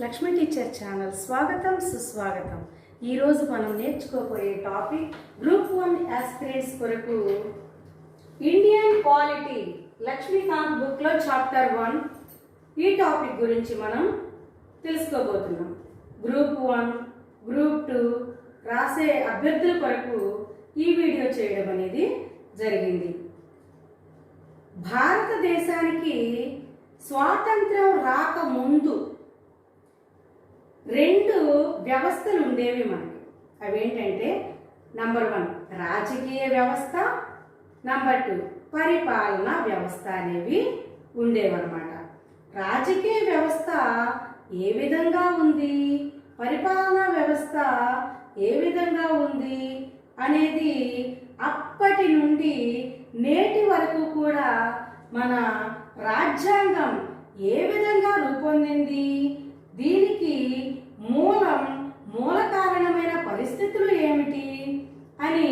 Lakshmi teacher channel స్వాగతం సుస్వాగతం. ఈరోజు మనం నేర్చుకోబోయే టాపిక్ గ్రూప్ 1 ఆస్పిరెంట్స్ కొరకు ఇండియన్ పాలిటీ లక్ష్మీకాంత్ బుక్లో చాప్టర్ 1 ఈ టాపిక్ గురించి మనం తెలుసుకోబోతున్నాం. గ్రూప్ 1, గ్రూప్ 2 రాసే అభ్యర్థుల కొరకు ఈ వీడియో చేయడం అనేది జరిగింది. భారతదేశానికి స్వాతంత్రం రాకముందు 2 వ్యవస్థలు ఉండేవి మనకి. అవేంటంటే నంబర్ 1 రాజకీయ వ్యవస్థ, నంబర్ 2 పరిపాలనా వ్యవస్థ అనేవి ఉండేవన్నమాట. రాజకీయ వ్యవస్థ ఏ విధంగా ఉంది, పరిపాలనా వ్యవస్థ ఏ విధంగా ఉంది అనేది అప్పటి నుండి నేటి వరకు కూడా మన రాజ్యాంగం ఏ విధంగా రూపొందింది, దీనికి మూల కారణమైన పరిస్థితులు ఏమిటి అని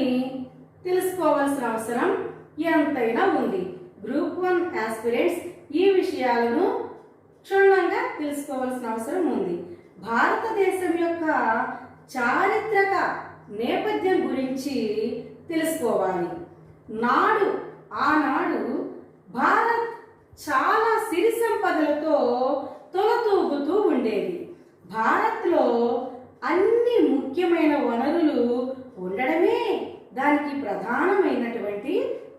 తెలుసుకోవాల్సిన అవసరం ఎంతైనా ఉంది. గ్రూప్ 1 ఆస్పిరెంట్స్ ఈ విషయాలను క్షుణ్ణంగా తెలుసుకోవాల్సిన అవసరం ఉంది. భారతదేశం యొక్క చారిత్రక నేపథ్యం గురించి తెలుసుకోవాలి. ఆనాడు భారత్ చాలా సిరి సంపదలతో తొలతూగుతూ ఉండేది. భారత్లో అన్ని ముఖ్యమైన వనరులు ఉండడమే దానికి ప్రధానమైనటువంటి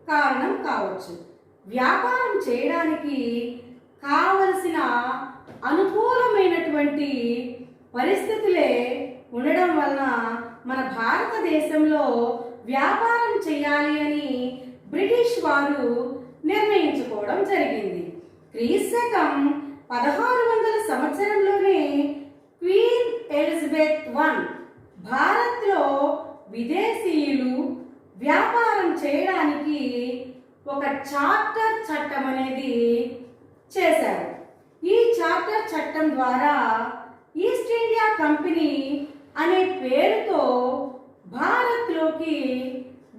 కారణం కావచ్చు. వ్యాపారం చేయడానికి కావలసిన అనుకూలమైనటువంటి పరిస్థితులే ఉండడం వలన మన భారతదేశంలో వ్యాపారం చేయాలి అని బ్రిటిష్ వారు నిర్ణయించుకోవడం జరిగింది. క్రీస్తకం 1600 సంవత్సరంలోనే క్వీన్ ఎలిజబెత్ I భారత్లో విదేశీయులు వ్యాపారం చేయడానికి ఒక చార్టర్ చట్టం అనేది చేశారు. ఈ చార్టర్ చట్టం ద్వారా ఈస్ట్ ఇండియా కంపెనీ అనే పేరుతో భారత్లోకి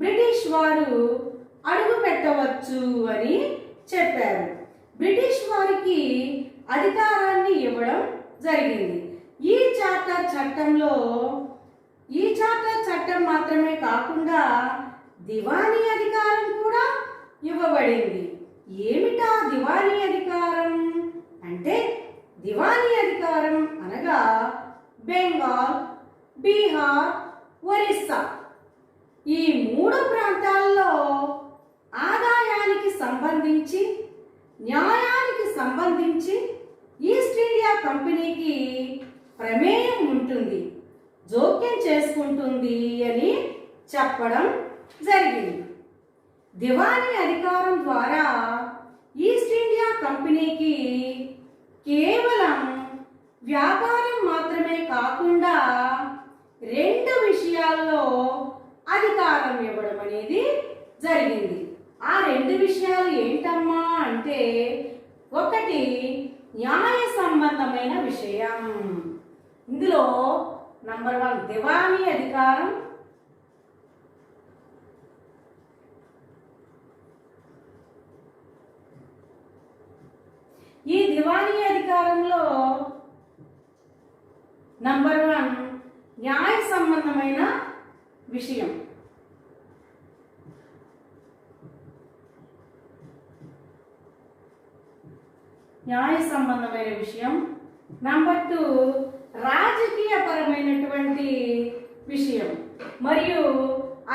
బ్రిటిష్ వారు అడుగు పెట్టవచ్చు అని చెప్పారు. బ్రిటిష్ వారికి అధికారాన్ని ఇవ్వడం జరిగింది. ఈ చార్టర్ చట్టం మాత్రమే కాకుండా దివానీ అధికారం కూడా ఇవ్వబడింది. ఏమిటా దివానీ అధికారం అంటే, దివానీ అధికారం అనగా బెంగాల్, బీహార్, ఒరిస్సా ఈ 3 ప్రాంతాల్లో ఆదాయానికి సంబంధించి, న్యాయానికి సంబంధించి ఈస్ట్ ఇండియా కంపెనీకి ప్రమేయం ఉంటుంది, జోక్యం చేసుకుంటుంది అని చెప్పడం జరిగింది. దివానీ అధికారం ద్వారా ఈస్ట్ ఇండియా కంపెనీకి కేవలం వ్యాపారం మాత్రమే కాకుండా 2 విషయాల్లో అధికారం ఇవ్వడం అనేది జరిగింది. ఆ 2 విషయాలు ఏంటమ్మా అంటే, ఒకటి న్యాయ సంబంధమైన విషయం. ఇందులో నంబర్ 1 దివానీ అధికారం, ఈ దివానీ అధికారంలో నంబర్ 1 న్యాయ సంబంధమైన విషయం. న్యాయ సంబంధమైన విషయం. నంబర్ 2 రాజకీయపరమైనటువంటి విషయం. మరియు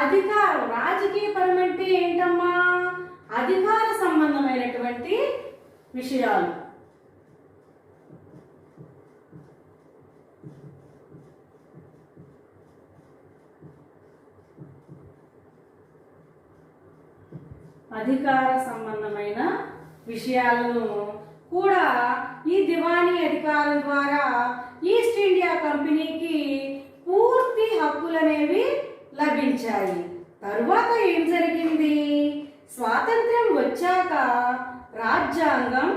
అధికారం. రాజకీయపరమంటే ఏంటమ్మా? అధికార సంబంధమైనటువంటి విషయాలు. అధికార సంబంధమైన విషయాలను కూడా ఈ దివానీ అధికారం ద్వారా ఈస్ట్ ఇండియా కంపెనీకి పూర్తి హక్కులనేవి లభించాయి. తరువాత ఏం జరిగింది? స్వాతంత్రం వచ్చాక రాజ్యాంగం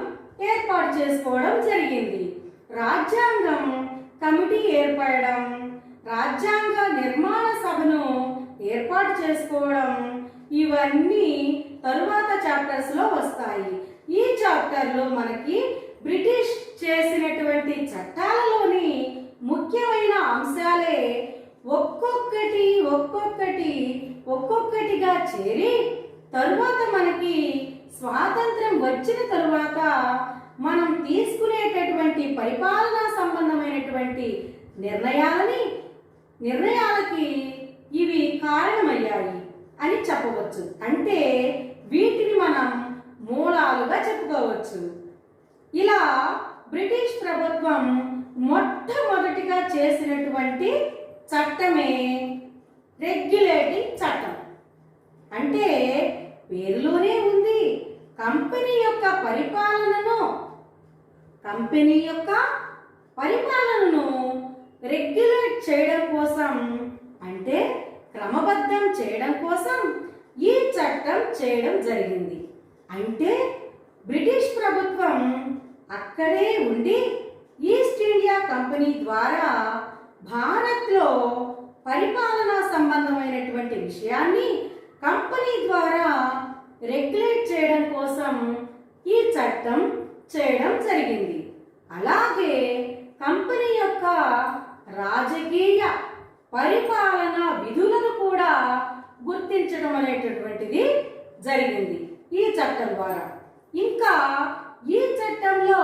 ఏర్పాటు చేసుకోవడం జరిగింది. రాజ్యాంగం కమిటీ ఏర్పడడం, రాజ్యాంగ నిర్మాణ సభను ఏర్పాటు చేసుకోవడం, ఇవన్నీ తరువాత చాప్టర్స్ లో వస్తాయి. ఈ చాప్టర్ లో మనకి బ్రిటిష్ చేసినటువంటి చట్టాలలో ఒక్కొక్కటి ఒక్కొక్కటి ఒక్కొక్కటిగా చేరి తరువాత మనకి స్వాతంత్రం వచ్చిన తరువాత మనం తీసుకునేటటువంటి పరిపాలనా సంబంధమైనటువంటి నిర్ణయాలకి ఇవి కారణమయ్యాయి అని చెప్పవచ్చు. అంటే వీటిని మనం మూలాలుగా చెప్పుకోవచ్చు. ఇలా బ్రిటిష్ ప్రభుత్వం మొట్టమొదటిగా చేసినటువంటి చట్టమే రెగ్యులేటింగ్ చట్టం. అంటే పేరులోనే ఉంది, కంపెనీ యొక్క పరిపాలనను రెగ్యులేట్ చేయడం కోసం, అంటే క్రమబద్ధం చేయడం కోసం ఈ చట్టం చేయడం జరిగింది. అంటే బ్రిటిష్ ప్రభుత్వం అక్కడే ఉండి ఈస్ట్ ఇండియా కంపెనీ ద్వారా భారత్లో పరిపాలనా సంబంధమైనటువంటి విషయాన్ని కంపెనీ ద్వారా రెగ్యులేట్ చేయడం కోసం ఈ చట్టం చేయడం జరిగింది. అలాగే కంపెనీ యొక్క రాజకీయ పరిపాలనా విధులను కూడా గుర్తించడం అనేటటువంటిది జరిగింది ఈ చట్టం ద్వారా. ఇంకా ఈ చట్టంలో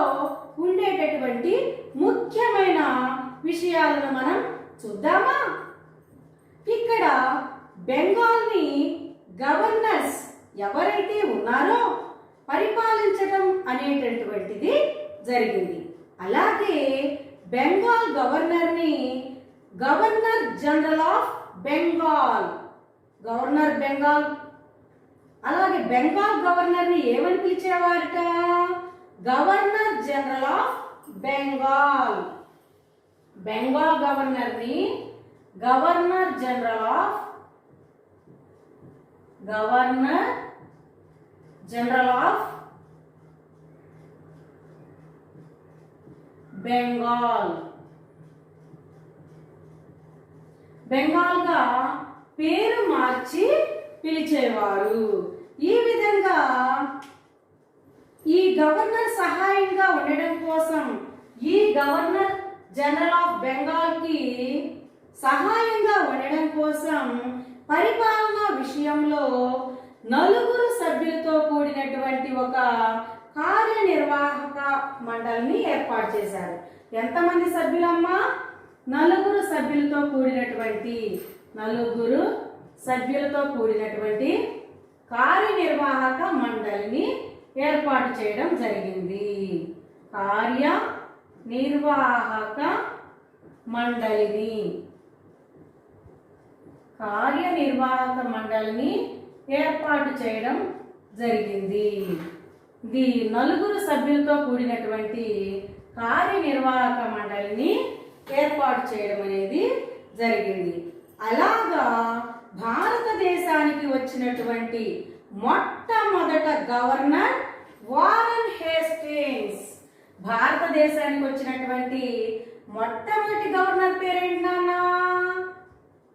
ఉండేటటువంటి ముఖ్యమైన విషయాలను మనం చూద్దామా? ఇక్కడ బెంగాల్ని గవర్నర్స్ ఎవరైతే ఉన్నారో పరిపాలించడం అనేటటువంటిది జరిగింది. అలాగే బెంగాల్ గవర్నర్ని గవర్నర్ జనరల్ ఆఫ్ బెంగాల్, అలాగే బెంగాల్ గవర్నర్ని ఏమని పిలిచేవారట? Governor general of Bengal. Bengal గవర్నర్ని గవర్నర్ జనరల్ ఆఫ్ బెంగాల్గా పేరు మార్చి పిలిచేవారు. ఈ విధంగా ఈ గవర్నర్ సహాయంగా ఉండడం కోసం, ఈ గవర్నర్ జనరల్ ఆఫ్ బెంగాల్కి సహాయంగా ఉండడం కోసం పరిపాలనా విషయంలో 4 సభ్యులతో కూడినటువంటి ఒక కార్యనిర్వాహక మండలిని ఏర్పాటు చేశారు. ఎంతమంది సభ్యులమ్మా? 4 సభ్యులతో కూడినటువంటి కార్యనిర్వాహక మండలిని ఏర్పాటు చేయడం జరిగింది. కార్యనిర్వాహక మండలిని ఏర్పాటు చేయడం జరిగింది. ఇది 4 సభ్యులతో కూడినటువంటి కార్యనిర్వాహక మండలిని ఏర్పాటు చేయడం అనేది జరిగింది. అలాగా భారతదేశానికి వచ్చినటువంటి మొట్టమొదట గవర్నర్ వారెన్ హేస్టింగ్స్. భారతదేశానికి వచ్చినటువంటి మొట్టమొదటి గవర్నర్ పేరేంటి నాన్న?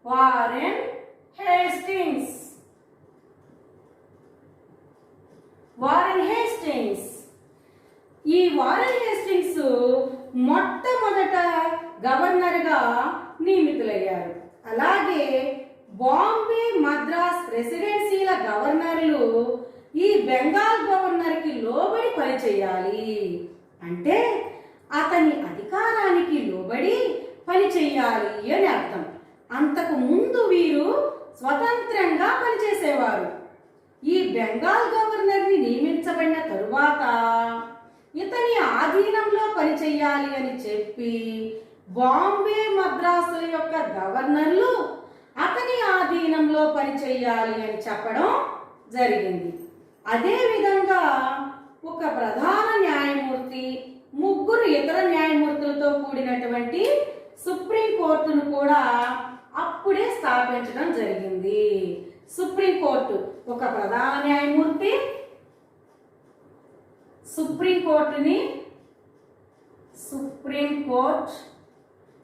Warren Hastings. ఈ వారెన్ హేస్టింగ్స్ మొట్టమొదట గవర్నర్గా నియమితులయ్యారు. అలాగే బాంబే, మద్రాస్ ప్రెసిడెన్సీల గవర్నర్లు ఈ బెంగాల్ గవర్నర్కి లోబడి పనిచేయాలి. అంటే అతని అధికారానికి లోబడి పనిచేయాలి అని అర్థం. అంతకు ముందు వీరు స్వతంత్రంగా పనిచేసేవారు. ఈ బెంగాల్ గవర్నర్ని నియమించబడిన తరువాత ఇతని ఆధీనంలో పనిచేయాలి అని చెప్పి బాంబే, మద్రాసుల యొక్క గవర్నర్లు అతని ఆధీనంలో పనిచేయాలి అని చెప్పడం జరిగింది. అదేవిధంగా ఒక ప్రధాన న్యాయమూర్తి, 3 ఇతర న్యాయమూర్తులతో కూడినటువంటి సుప్రీంకోర్టును కూడా అప్పుడే స్థాపించడం జరిగింది. సుప్రీంకోర్టు ఒక ప్రధాన న్యాయమూర్తి,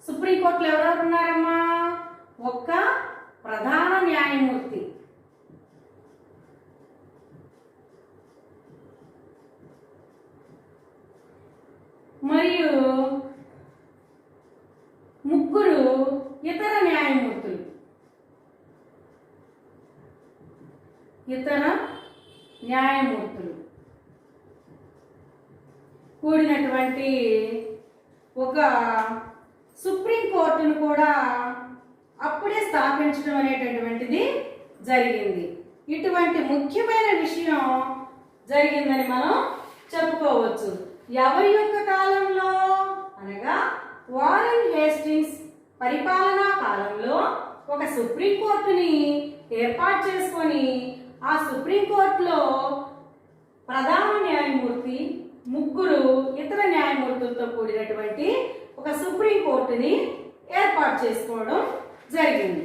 సుప్రీంకోర్టులో ఎవరెవరు ఉన్నారమ్మా? ఒక ప్రధాన న్యాయమూర్తి, మరియు 3 ఇతర న్యాయమూర్తులు. ఇతర న్యాయమూర్తులు కూడినటువంటి ఒక సుప్రీంకోర్టును కూడా అప్పుడే స్థాపించడం అనేటటువంటిది జరిగింది. ఇటువంటి ముఖ్యమైన విషయం జరిగిందని మనం చెప్పుకోవచ్చు. ఎవరి యొక్క కాలంలో అనగా వారెన్ హేస్టింగ్స్ పరిపాలనా కాలంలో ఒక సుప్రీంకోర్టుని ఏర్పాటు చేసుకొని ఆ సుప్రీంకోర్టులో ప్రధాన న్యాయమూర్తి, ముగ్గురు ఇతర న్యాయమూర్తులతో కూడినటువంటి ఒక సుప్రీంకోర్టుని ఏర్పాటు చేసుకోవడం జరిగింది.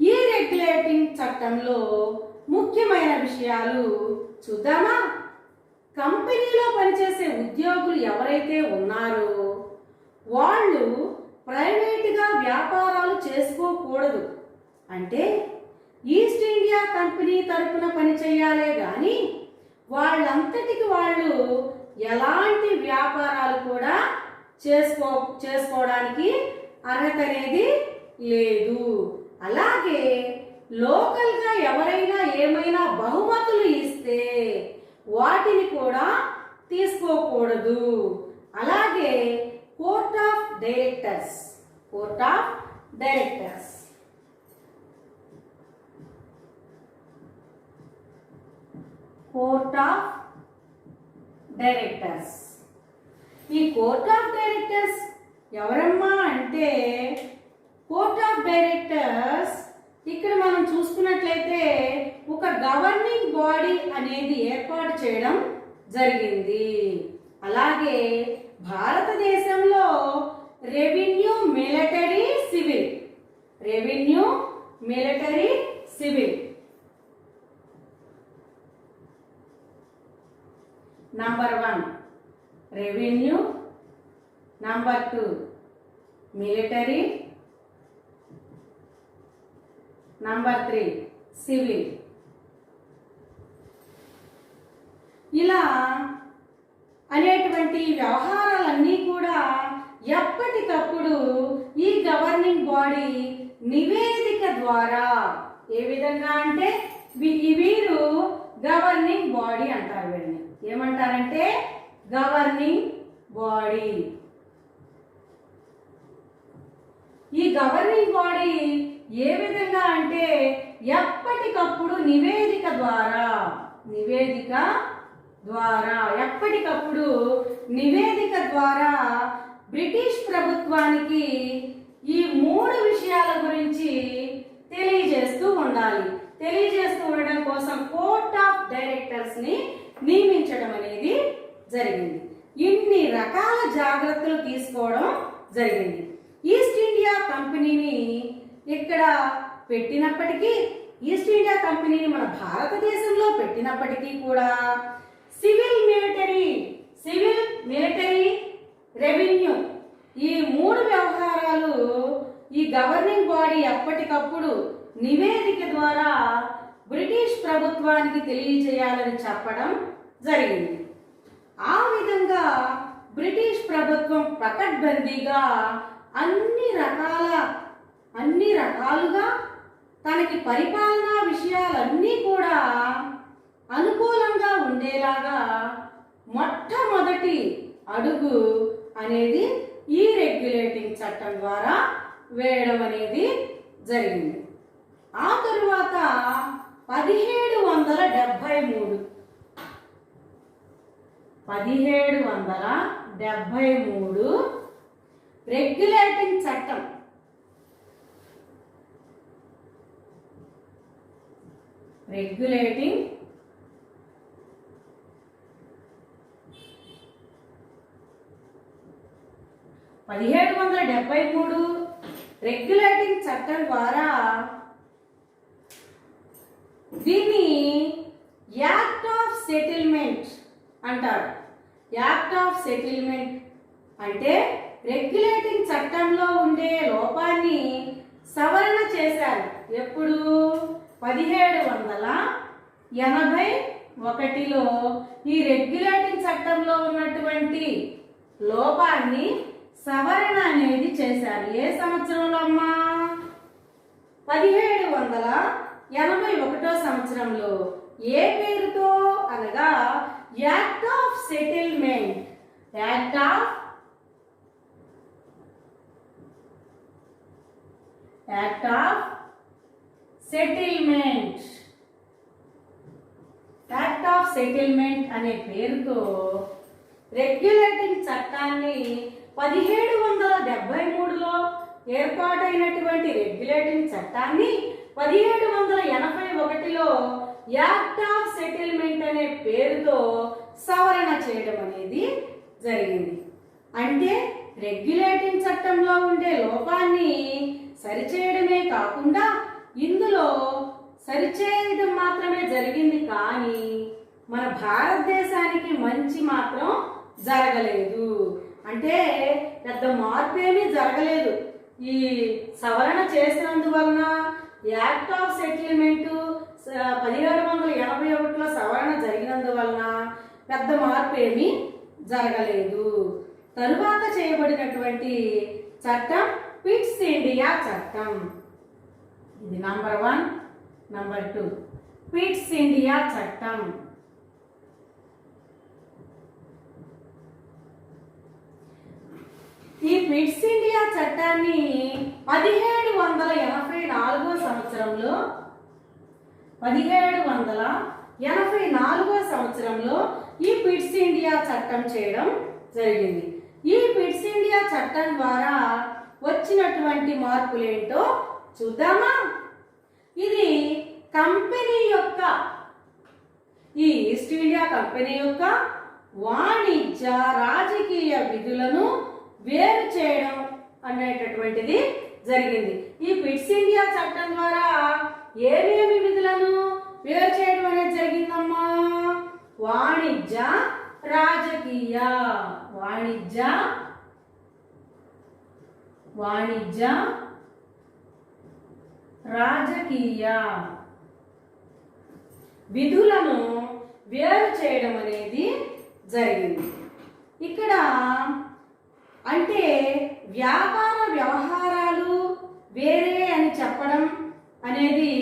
ఈ రెగ్యులేటింగ్ చట్టంలో ముఖ్యమైన విషయాలు చూద్దామా? కంపెనీలో పనిచేసే ఉద్యోగులు ఎవరైతే ఉన్నారో వాళ్ళు ప్రైవేటుగా వ్యాపారాలు చేసుకోకూడదు. అంటే ఈస్ట్ ఇండియా కంపెనీ తరపున పనిచేయాలే కానీ వాళ్ళంతటికి వాళ్ళు ఎలాంటి వ్యాపారాలు కూడా చేసుకోవడానికి అర్హత అనేది లేదు. అలాగే లోకల్గా ఎవరైనా ఏమైనా బహుమతులు ఇస్తే వాటిని కూడా తీసుకోకూడదు. అలాగే court of directors court of directors ఈ కోర్ట్ ఆఫ్ డైరెక్టర్స్ ఎవరమ్మా అంటే, కోర్ట్ ఆఫ్ డైరెక్టర్స్ ఇక్కడ మనం చూసుకున్నట్లయితే ఒక గవర్నింగ్ బాడీ అనేది ఏర్పాటు చేయడం జరిగింది. అలాగే భారతదేశంలో revenue, military, civil number 1 revenue, number 2 military, number 3 civil. ఇలా అనేటువంటి వ్యవహారాలన్నీ కూడా ఎప్పటికప్పుడు ఈ గవర్నింగ్ బాడీ నివేదిక ద్వారా, ఏ విధంగా అంటే వీరు గవర్నింగ్ బాడీ అంటారు. వీళ్ళని ఏమంటారంటే గవర్నింగ్ బాడీ. ఈ గవర్నింగ్ బాడీ ఏ విధంగా అంటే ఎప్పటికప్పుడు నివేదిక ద్వారా ఎప్పటికప్పుడు నివేదిక ద్వారా బ్రిటిష్ ప్రభుత్వానికి ఈ 3 విషయాల గురించి తెలియజేస్తూ ఉండడం కోసం కోర్ట్ ఆఫ్ డైరెక్టర్స్ ని నియమించడం అనేది జరిగింది. ఇన్ని రకాల జాగ్రత్తలు తీసుకోవడం జరిగింది. ఈస్ట్ ఇండియా కంపెనీని ఇక్కడ పెట్టినప్పటికీ, ఈస్ట్ ఇండియా కంపెనీని మన భారతదేశంలో పెట్టినప్పటికీ కూడా సివిల్, మిలిటరీ, రెవెన్యూ ఈ 3 వ్యవహారాలు ఈ గవర్నింగ్ బాడీ ఎప్పటికప్పుడు నివేదిక ద్వారా బ్రిటిష్ ప్రభుత్వానికి తెలియజేయాలని చెప్పడం జరిగింది. ఆ విధంగా బ్రిటిష్ ప్రభుత్వం పకడ్బందీగా అన్ని రకాలుగా తనకి పరిపాలనా విషయాలన్నీ కూడా అనుకూలంగా ఉండేలాగా మొట్టమొదటి అడుగు అనేది ఈ రెగ్యులేటింగ్ చట్టం ద్వారా వేయడం అనేది జరిగింది. ఆ తరువాత 1773 రెగ్యులేటింగ్ చట్టం రెగ్యులేటింగ్ చట్టం ద్వారా దీన్ని యాక్ట్ ఆఫ్ సెటిల్మెంట్ అంటారు. యాక్ట్ ఆఫ్ సెటిల్మెంట్ అంటే రెగ్యులేటింగ్ చట్టంలో ఉండే లోపాన్ని సవరణ చేశారు. ఎప్పుడు? 1781లో ఈ రెగ్యులేటింగ్ చట్టంలో ఉన్నటువంటి లోపాన్ని సవరణ అనేది చేశారు. ఏ సంవత్సరంలో అమ్మా? 1881 సంవత్సరంలో ఏ పేరుతో అనగా act of settlement, act of settlement, act of settlement అనే పేరుతో రెగ్యులేటింగ్ చట్టాన్ని 1773లో ఏర్పాటైనటువంటి రెగ్యులేటింగ్ చట్టాన్ని 1781లో యాక్ట్ ఆఫ్ సెటిల్మెంట్ అనే పేరుతో సవరణ చేయడం అనేది జరిగింది. అంటే రెగ్యులేటింగ్ చట్టంలో ఉండే లోపాన్ని సరిచేయడమే కాకుండా ఇందులో సరిచేయడం మాత్రమే జరిగింది, కానీ మన భారతదేశానికి మంచి మాత్రం జరగలేదు. అంటే పెద్ద మార్పు ఏమీ జరగలేదు. ఈ సవరణ చేసినందువలన యాక్ట్ ఆఫ్ సెటిల్మెంట్ 1781లో సవరణ జరిగినందువలన పెద్ద మార్పు ఏమీ జరగలేదు. తరువాత చేయబడినటువంటి చట్టం పిట్స్ ఇండియా చట్టం. ఇది నంబర్ 1. నంబర్ 2 పిట్స్ ఇండియా చట్టం. ఈ పిట్స్ ఇండియా చట్టాన్ని 1784 సంవత్సరంలో 1784 సంవత్సరంలో ఈ పిట్స్ ఇండియా చట్టం చేయడం జరిగింది. ఈ పిట్స్ ఇండియా చట్టం ద్వారా వచ్చినటువంటి మార్పులేంటో చూద్దామా? ఇది కంపెనీ యొక్క, ఈ ఈస్ట్ ఇండియా కంపెనీ యొక్క వాణిజ్య రాజకీయ విధులను వేరు చేయడం అనేటటువంటిది జరిగింది. ఈ పిట్స్ ఇండియా చట్టం ద్వారా ఏమేమి విధులను వేరు చేయడం అనేది జరిగిందమ్మా? వాణిజ్య రాజకీయ, వాణిజ్య రాజకీయ విధులను వేరు చేయడం అనేది జరిగింది. ఇక్కడ అంటే వ్యాపార వ్యవహారాలు వేరే అని చెప్పడం అనేది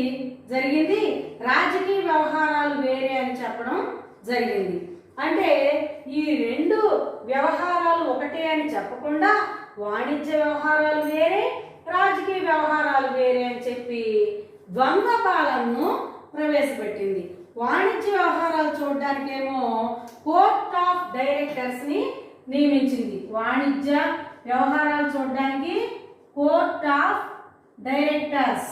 జరిగింది, రాజకీయ వ్యవహారాలు వేరే అని చెప్పడం జరిగింది. అంటే ఈ రెండు వ్యవహారాలు ఒకటే అని చెప్పకుండా వాణిజ్య వ్యవహారాలు వేరే, రాజకీయ వ్యవహారాలు వేరే అని చెప్పి ద్వంద్వ పాలనను ప్రవేశపెట్టింది. వాణిజ్య వ్యవహారాలు చూడడానికేమో కోర్ట్ ఆఫ్ డైరెక్టర్స్ ని నియమించింది. వాణిజ్య వ్యవహారాలు చూడడానికి కోర్ట్ ఆఫ్ డైరెక్టర్స్,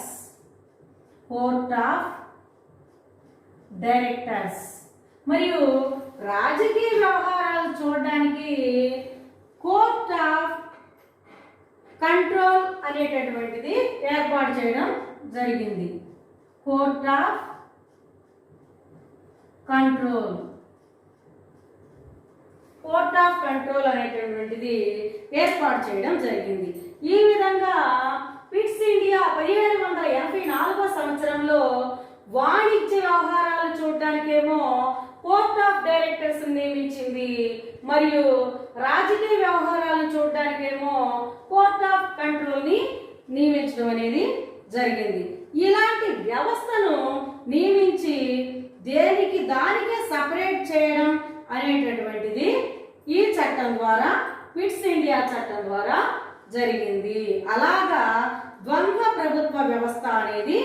మరియు రాజకీయ వ్యవహారాలు చూడడానికి కోర్ట్ ఆఫ్ కంట్రోల్ అనేటటువంటిది ఏర్పాటు చేయడం జరిగింది. కోర్ట్ ఆఫ్ కంట్రోల్ అనేటటువంటిది ఏర్పాటు చేయడం జరిగింది. ఈ విధంగా పిట్స్ ఇండియా 1784 సంవత్సరంలో వాణిజ్య వ్యవహారాలు చూడడానికేమో కోర్ట్ ఆఫ్ డైరెక్టర్స్ నియమించింది, మరియు రాజకీయ వ్యవహారాలను చూడడానికేమో కోర్ట్ ఆఫ్ కంట్రోల్ ని నియమించడం అనేది జరిగింది. ఇలాంటి వ్యవస్థను నియమించి దేనికి దానికే సపరేట్ చేయడం అనేటటువంటిది ఈ చట్టం ద్వారా, పిట్స్ ఇండియా చట్టం ద్వారా జరిగింది. అలాగా ద్వంద్వ ప్రభుత్వ వ్యవస్థ అనేది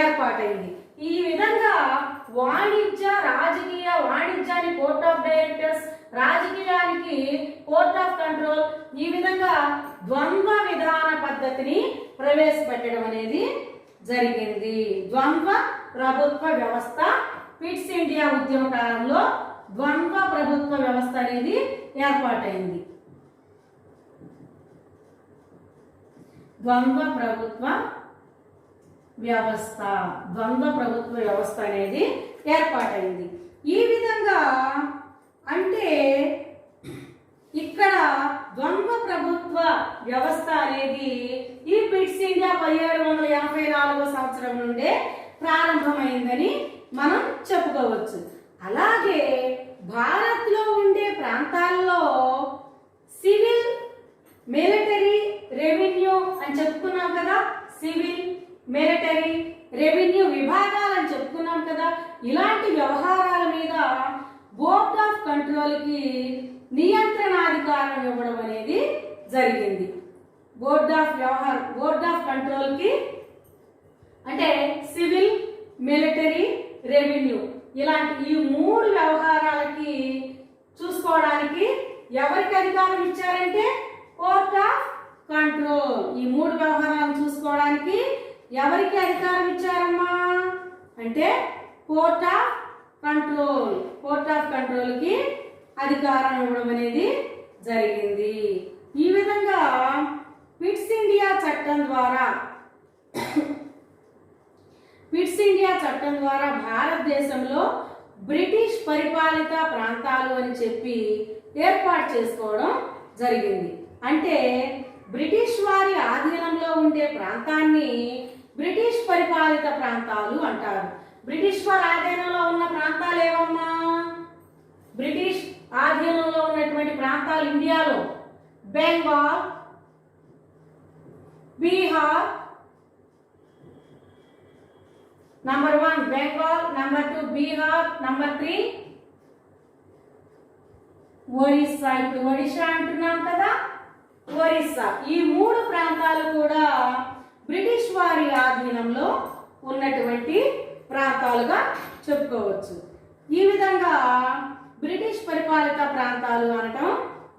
ఏర్పాటైంది. ఈ విధంగా వాణిజ్యాన్ని కోర్ట్ ఆఫ్ డైరెక్టర్స్, రాజకీయానికి కోర్ట్ ఆఫ్ కంట్రోల్, ఈ విధంగా ద్వంద్వ విధాన పద్ధతిని ప్రవేశపెట్టడం అనేది జరిగింది. ద్వంద్వ ప్రభుత్వ వ్యవస్థ పిట్స్ ఇండియా ఉద్యమ కాలంలో ద్వంద్వ ప్రభుత్వ వ్యవస్థ అనేది ఏర్పాటైంది. ద్వంద్వ ప్రభుత్వ వ్యవస్థ అనేది ఏర్పాటైంది. ఈ విధంగా అంటే ఇక్కడ ద్వంద్వ ప్రభుత్వ వ్యవస్థ అనేది ఈ పిట్స్ ఇండియా 1784 సంవత్సరం నుండే ప్రారంభమైందని మనం చెప్పుకోవచ్చు. అలాగే భారత్లో ఉండే ప్రాంతాల్లో సివిల్, మిలిటరీ, రెవెన్యూ అని చెప్పుకున్నాం కదా. సివిల్, మిలిటరీ, రెవెన్యూ విభాగాలని చెప్పుకున్నాం కదా. ఇలాంటి వ్యవహారాల మీద బోర్డ్ ఆఫ్ కంట్రోల్కి నియంత్రణాధికారం ఇవ్వడం అనేది జరిగింది. బోర్డ్ ఆఫ్ కంట్రోల్కి అంటే సివిల్, మిలిటరీ, రెవెన్యూ ఇలాంటి ఈ 3 వ్యవహారాలకి చూసుకోవడానికి ఎవరికి అధికారం ఇచ్చారంటే కోర్ట్ ఆఫ్ కంట్రోల్. ఈ 3 వ్యవహారాలను చూసుకోవడానికి ఎవరికి అధికారం ఇచ్చారమ్మా అంటే court of control. Court of కంట్రోల్కి అధికారం ఇవ్వడం అనేది జరిగింది. ఈ విధంగా పిట్స్ ఇండియా చట్టం ద్వారా భారతదేశంలో బ్రిటిష్ పరిపాలిత ప్రాంతాలు అని చెప్పి ఏర్పాటు చేసుకోవడం జరిగింది. అంటే బ్రిటిష్ వారి ఆధీనంలో ఉండే ప్రాంతాన్ని బ్రిటిష్ పరిపాలిత ప్రాంతాలు అంటారు. బ్రిటిష్ వారి ఆధీనంలో ఉన్న ప్రాంతాలు ఏవమ్మా? బ్రిటిష్ ఆధీనంలో ఉన్నటువంటి ప్రాంతాలు ఇండియాలో Bengal, Bihar, number 1 Bengal, number 2 Bihar, number 3 Orissa. ఇప్పుడు ఒడిశా అంటున్నాం కదా, ఒరిస్సా. ఈ 3 ప్రాంతాలు కూడా బ్రిటిష్ వారి ఆధీనంలో ఉన్నటువంటి ప్రాంతాలుగా చెప్పుకోవచ్చు. ఈ విధంగా బ్రిటిష్ పరిపాలిత ప్రాంతాలు అనటం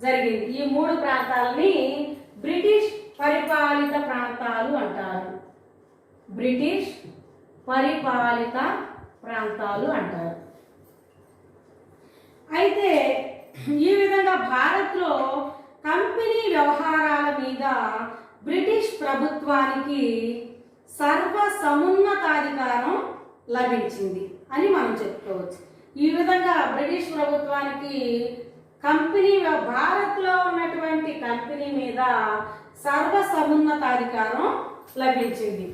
జరిగింది. ఈ 3 ప్రాంతాలని బ్రిటిష్ పరిపాలిత ప్రాంతాలు అంటారు. బ్రిటిష్ పరిపాలిత ప్రాంతాలు అంటారు. అయితే ఈ విధంగా భారత్లో కంపెనీ వ్యవహారాల మీద బ్రిటిష్ ప్రభుత్వానికి సర్వసమున్నతాధికారం లభించింది అని మనం చెప్పుకోవచ్చు. ఈ విధంగా బ్రిటిష్ ప్రభుత్వానికి భారత్లో ఉన్నటువంటి కంపెనీ మీద సర్వసమున్నతాధికారం లభించింది.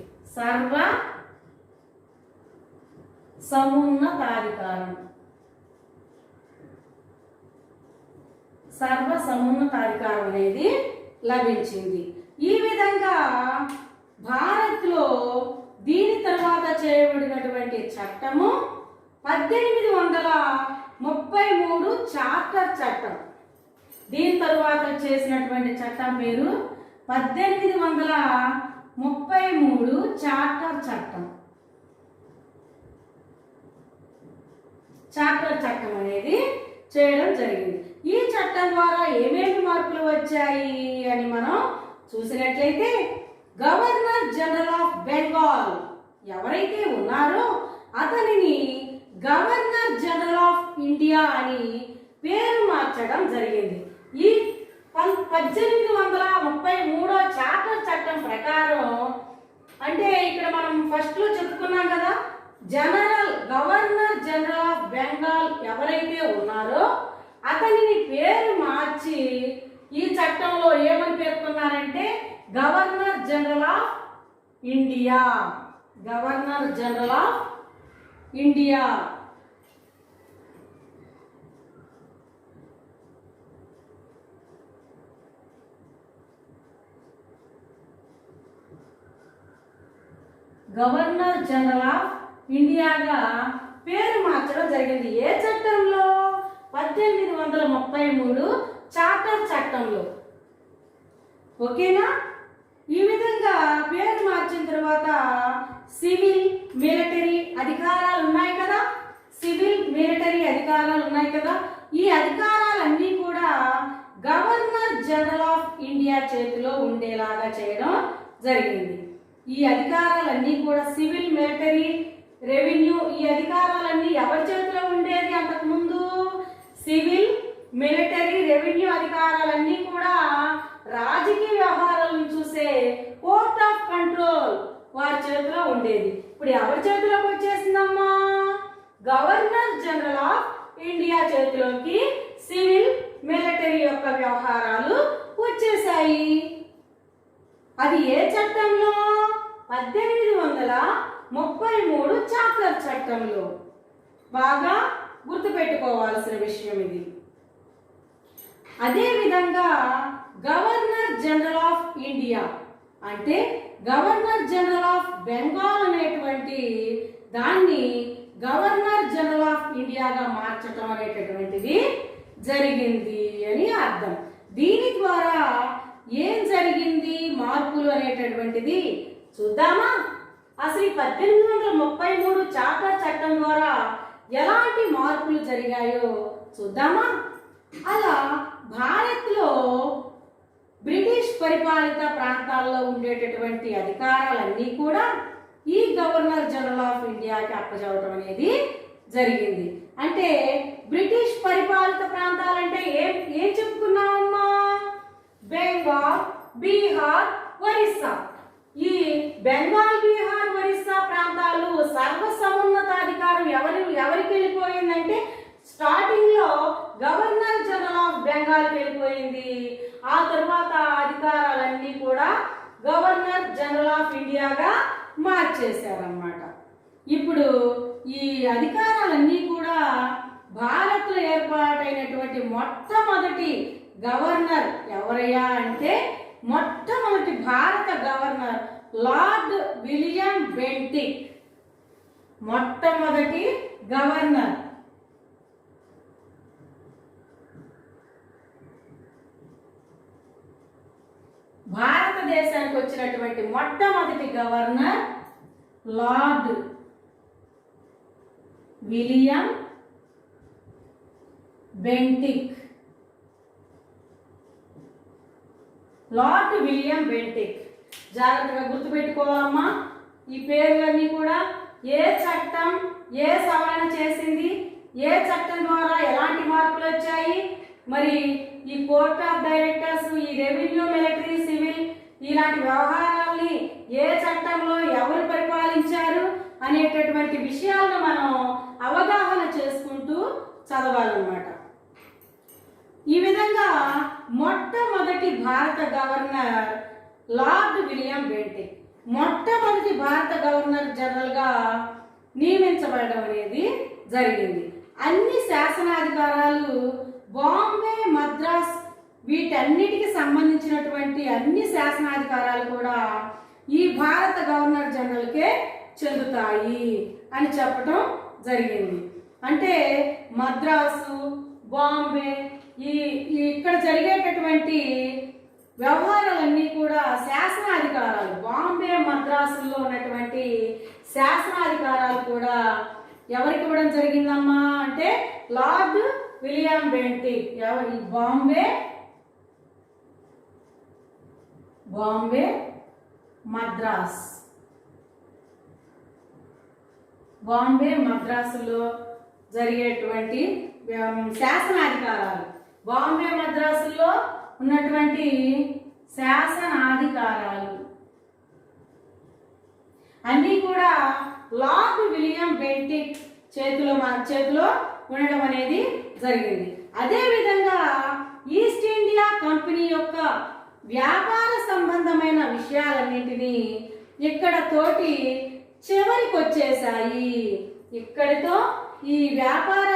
సర్వసమున్నతాధికారం అనేది లభించింది. ఈ విధంగా భారత్లో దీని తర్వాత చేయబడినటువంటి చట్టము 1833 చార్టర్ చట్టం. దీని తరువాత చేసినటువంటి చట్టం పేరు 1833 చార్టర్ చట్టం. చార్టర్ చట్టం అనేది చేయడం జరిగింది. ఈ చట్టం ద్వారా ఏమేమి మార్పులు వచ్చాయి అని మనం చూసినట్లయితే గవర్నర్ జనరల్ ఆఫ్ బెంగాల్ ఎవరైతే ఉన్నారో అతనిని గవర్నర్ జనరల్ ఆఫ్ ఇండియా అని పేరు మార్చడం జరిగింది. ఈ 1833 చార్టర్ చట్టం ప్రకారం అంటే ఇక్కడ మనం ఫస్ట్ లో చెప్పుకున్నాం కదా, గవర్నర్ జనరల్ ఆఫ్ బెంగాల్ ఎవరైతే ఉన్నారో అతనిని పేరు మార్చి ఈ చట్టంలో ఏమని పేర్కొన్నారంటే governor general of India. Governor general of India. Governor general of ఇండియాగా పేరు మార్చడం జరిగింది. ఏ చట్టంలో? 1833 చార్టర్ చట్టంలో. ఓకేనా? ఈ విధంగా పేరు మార్చిన తర్వాత సివిల్, మిలిటరీ అధికారాలు ఉన్నాయి కదా. ఈ అధికారాలన్నీ కూడా గవర్నర్ జనరల్ ఆఫ్ ఇండియా చేతిలో ఉండేలాగా చేయడం జరిగింది. ఈ అధికారాలన్నీ కూడా సివిల్, మిలిటరీ, రెవెన్యూ ఈ అధికారాలన్నీ ఎవరి చేతిలో ఉండేది? అంతకుముందు సివిల్, మిలిటరీ, రెవెన్యూ అధికారాలన్నీ కూడా రాజకీయ వ్యవహారాలను చూసే కోర్ట్ ఆఫ్ కంట్రోల్ వారి చేతిలో ఉండేది. ఇప్పుడు ఎవరి చేతిలోకి వచ్చేసిందమ్మా? గవర్నర్ జనరల్ ఆఫ్ ఇండియా చేతిలోకి సివిల్, మిలిటరీ యొక్క వ్యవహారాలు వచ్చేసాయి. అది ఏ చట్టంలో? 1833 చార్టర్ చట్టంలో. బాగా గుర్తుపెట్టుకోవాల్సిన విషయం ఇది. అదే విధంగా గవర్నర్ జనరల్ ఆఫ్ ఇండియా అంటే గవర్నర్ జనరల్ ఆఫ్ బెంగాల్ అనేటువంటి దాన్ని గవర్నర్ జనరల్ ఆఫ్ ఇండియాగా మార్చడం అనేటటువంటిది జరిగింది అని అర్థం. దీని ద్వారా ఏం జరిగింది మార్పులు అనేటటువంటిది చూద్దామా? అసలు ఈ 1833 చార్టర్ చట్టం ద్వారా ఎలాంటి మార్పులు జరిగాయో చూద్దామా? అలా భారత్లో బ్రిటిష్ పరిపాలిత ప్రాంతాల్లో ఉండేటటువంటి అధికారాలన్నీ కూడా ఈ గవర్నర్ జనరల్ ఆఫ్ ఇండియాకి అప్పచెప్పడం అనేది జరిగింది. అంటే బ్రిటిష్ పరిపాలిత ప్రాంతాలంటే ఏం చెప్పుకున్నామమ్మా? బెంగాల్, బీహార్, ఒరిస్సా. ఈ బెంగాల్, బీహార్, ఒరిస్సా ప్రాంతాలు సర్వసమున్నతాధికారం ఎవరికి వెళ్ళిపోయిందంటే స్టార్టింగ్ లో గవర్నర్ జనరల్ ఆఫ్ బెంగాల్కి వెళ్ళిపోయింది. ఆ తర్వాత అధికారాలన్నీ కూడా గవర్నర్ జనరల్ ఆఫ్ ఇండియాగా మార్చేశారన్నమాట. ఇప్పుడు ఈ అధికారాలన్నీ కూడా భారత్లో ఏర్పాటైనటువంటి మొట్టమొదటి గవర్నర్ ఎవరయ్యా అంటే మొట్టమొదటి భారత గవర్నర్ లార్డ్ విలియం బెంటిక్. మొట్టమొదటి గవర్నర్ భారతదేశానికి వచ్చినటువంటి మొట్టమొదటి governor lord William Bentinck. Lord William Bentinck. జాగ్రత్తగా గుర్తుపెట్టుకోవాలమ్మా. ఈ పేర్లన్నీ కూడా ఏ చట్టం ఏ సవరణ చేసింది, ఏ చట్టం ద్వారా ఎలాంటి మార్పులు వచ్చాయి, మరి ఈ కోర్ట్ ఆఫ్ డైరెక్టర్స్, ఈ రెవెన్యూ, మిలిటరీ, సివిల్ ఇలాంటి వ్యవహారాల్ని ఏ చట్టంలో ఎవరు పరిపాలించారు అనేటటువంటి విషయాలను మనం అవగాహన చేసుకుంటూ చదవాలన్నమాట. ఈ విధంగా మొట్టమొదటి భారత గవర్నర్ లార్డ్ విలియం బెంటిక్ మొట్టమొదటి భారత గవర్నర్ జనరల్గా నియమించబడడం అనేది జరిగింది. అన్ని శాసనాధికారాలు బాంబే, మద్రాస్ వీటన్నిటికి సంబంధించినటువంటి అన్ని శాసనాధికారాలు కూడా ఈ భారత గవర్నర్ జనరల్కే చెందుతాయి అని చెప్పడం జరిగింది. అంటే మద్రాసు, బాంబే ఇక్కడ జరిగేటటువంటి వ్యవహారాలన్నీ కూడా శాసనాధికారాలు, బాంబే, మద్రాసుల్లో ఉన్నటువంటి శాసనాధికారాలు కూడా ఎవరికి ఇవ్వడం జరిగిందమ్మా అంటే lord William Bentinck. Bombay, Madras, Bombay, మద్రాసులో జరిగేటువంటి శాసనాధికారాలు, బాంబే, మద్రాసుల్లో ఉన్నటువంటి శాసనాధికారాలు అన్నీ కూడా లార్డ్ విలియం బెంటిక్ చేతిలో ఉండడం అనేది జరిగింది. అదేవిధంగా ఈస్ట్ ఇండియా కంపెనీ యొక్క వ్యాపార సంబంధమైన విషయాలన్నింటినీ ఇక్కడ తోటి చివరికి వచ్చేసాయి. ఇక్కడితో ఈ వ్యాపార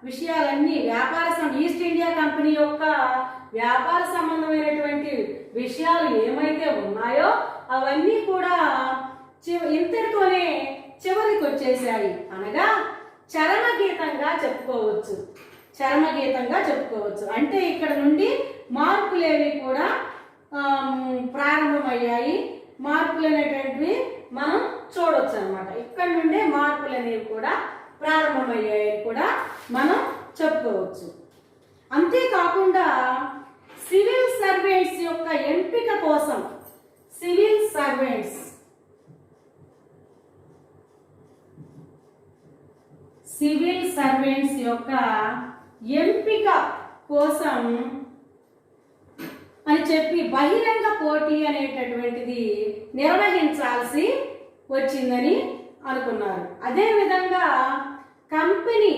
విషయాలన్నీ ఈస్ట్ ఇండియా కంపెనీ యొక్క వ్యాపార సంబంధమైనటువంటి విషయాలు ఏమైతే ఉన్నాయో అవన్నీ కూడా ఇంతటితోనే చివరికి వచ్చేసాయి. అనగా చరమగీతంగా చెప్పుకోవచ్చు. అంటే ఇక్కడ నుండి మార్పులేవి కూడా ప్రారంభమయ్యాయి. మార్పులు అనేటువంటివి మనం చూడొచ్చు అనమాట. ఇక్కడ నుండే మార్పులు అనేవి కూడా ప్రారంభమయ్యాయి కూడా మనం చెప్పుకోవచ్చు. అంతేకాకుండా సివిల్ సర్వెంట్స్ యొక్క ఎంపిక కోసం సివిల్ సర్వెంట్స్ యొక్క ఎంపిక కోసం అని చెప్పి బహిరంగ పోటీ అనేటటువంటిది నిర్వహించాల్సి వచ్చిందని అనుకున్నారు. అదేవిధంగా కంపెనీ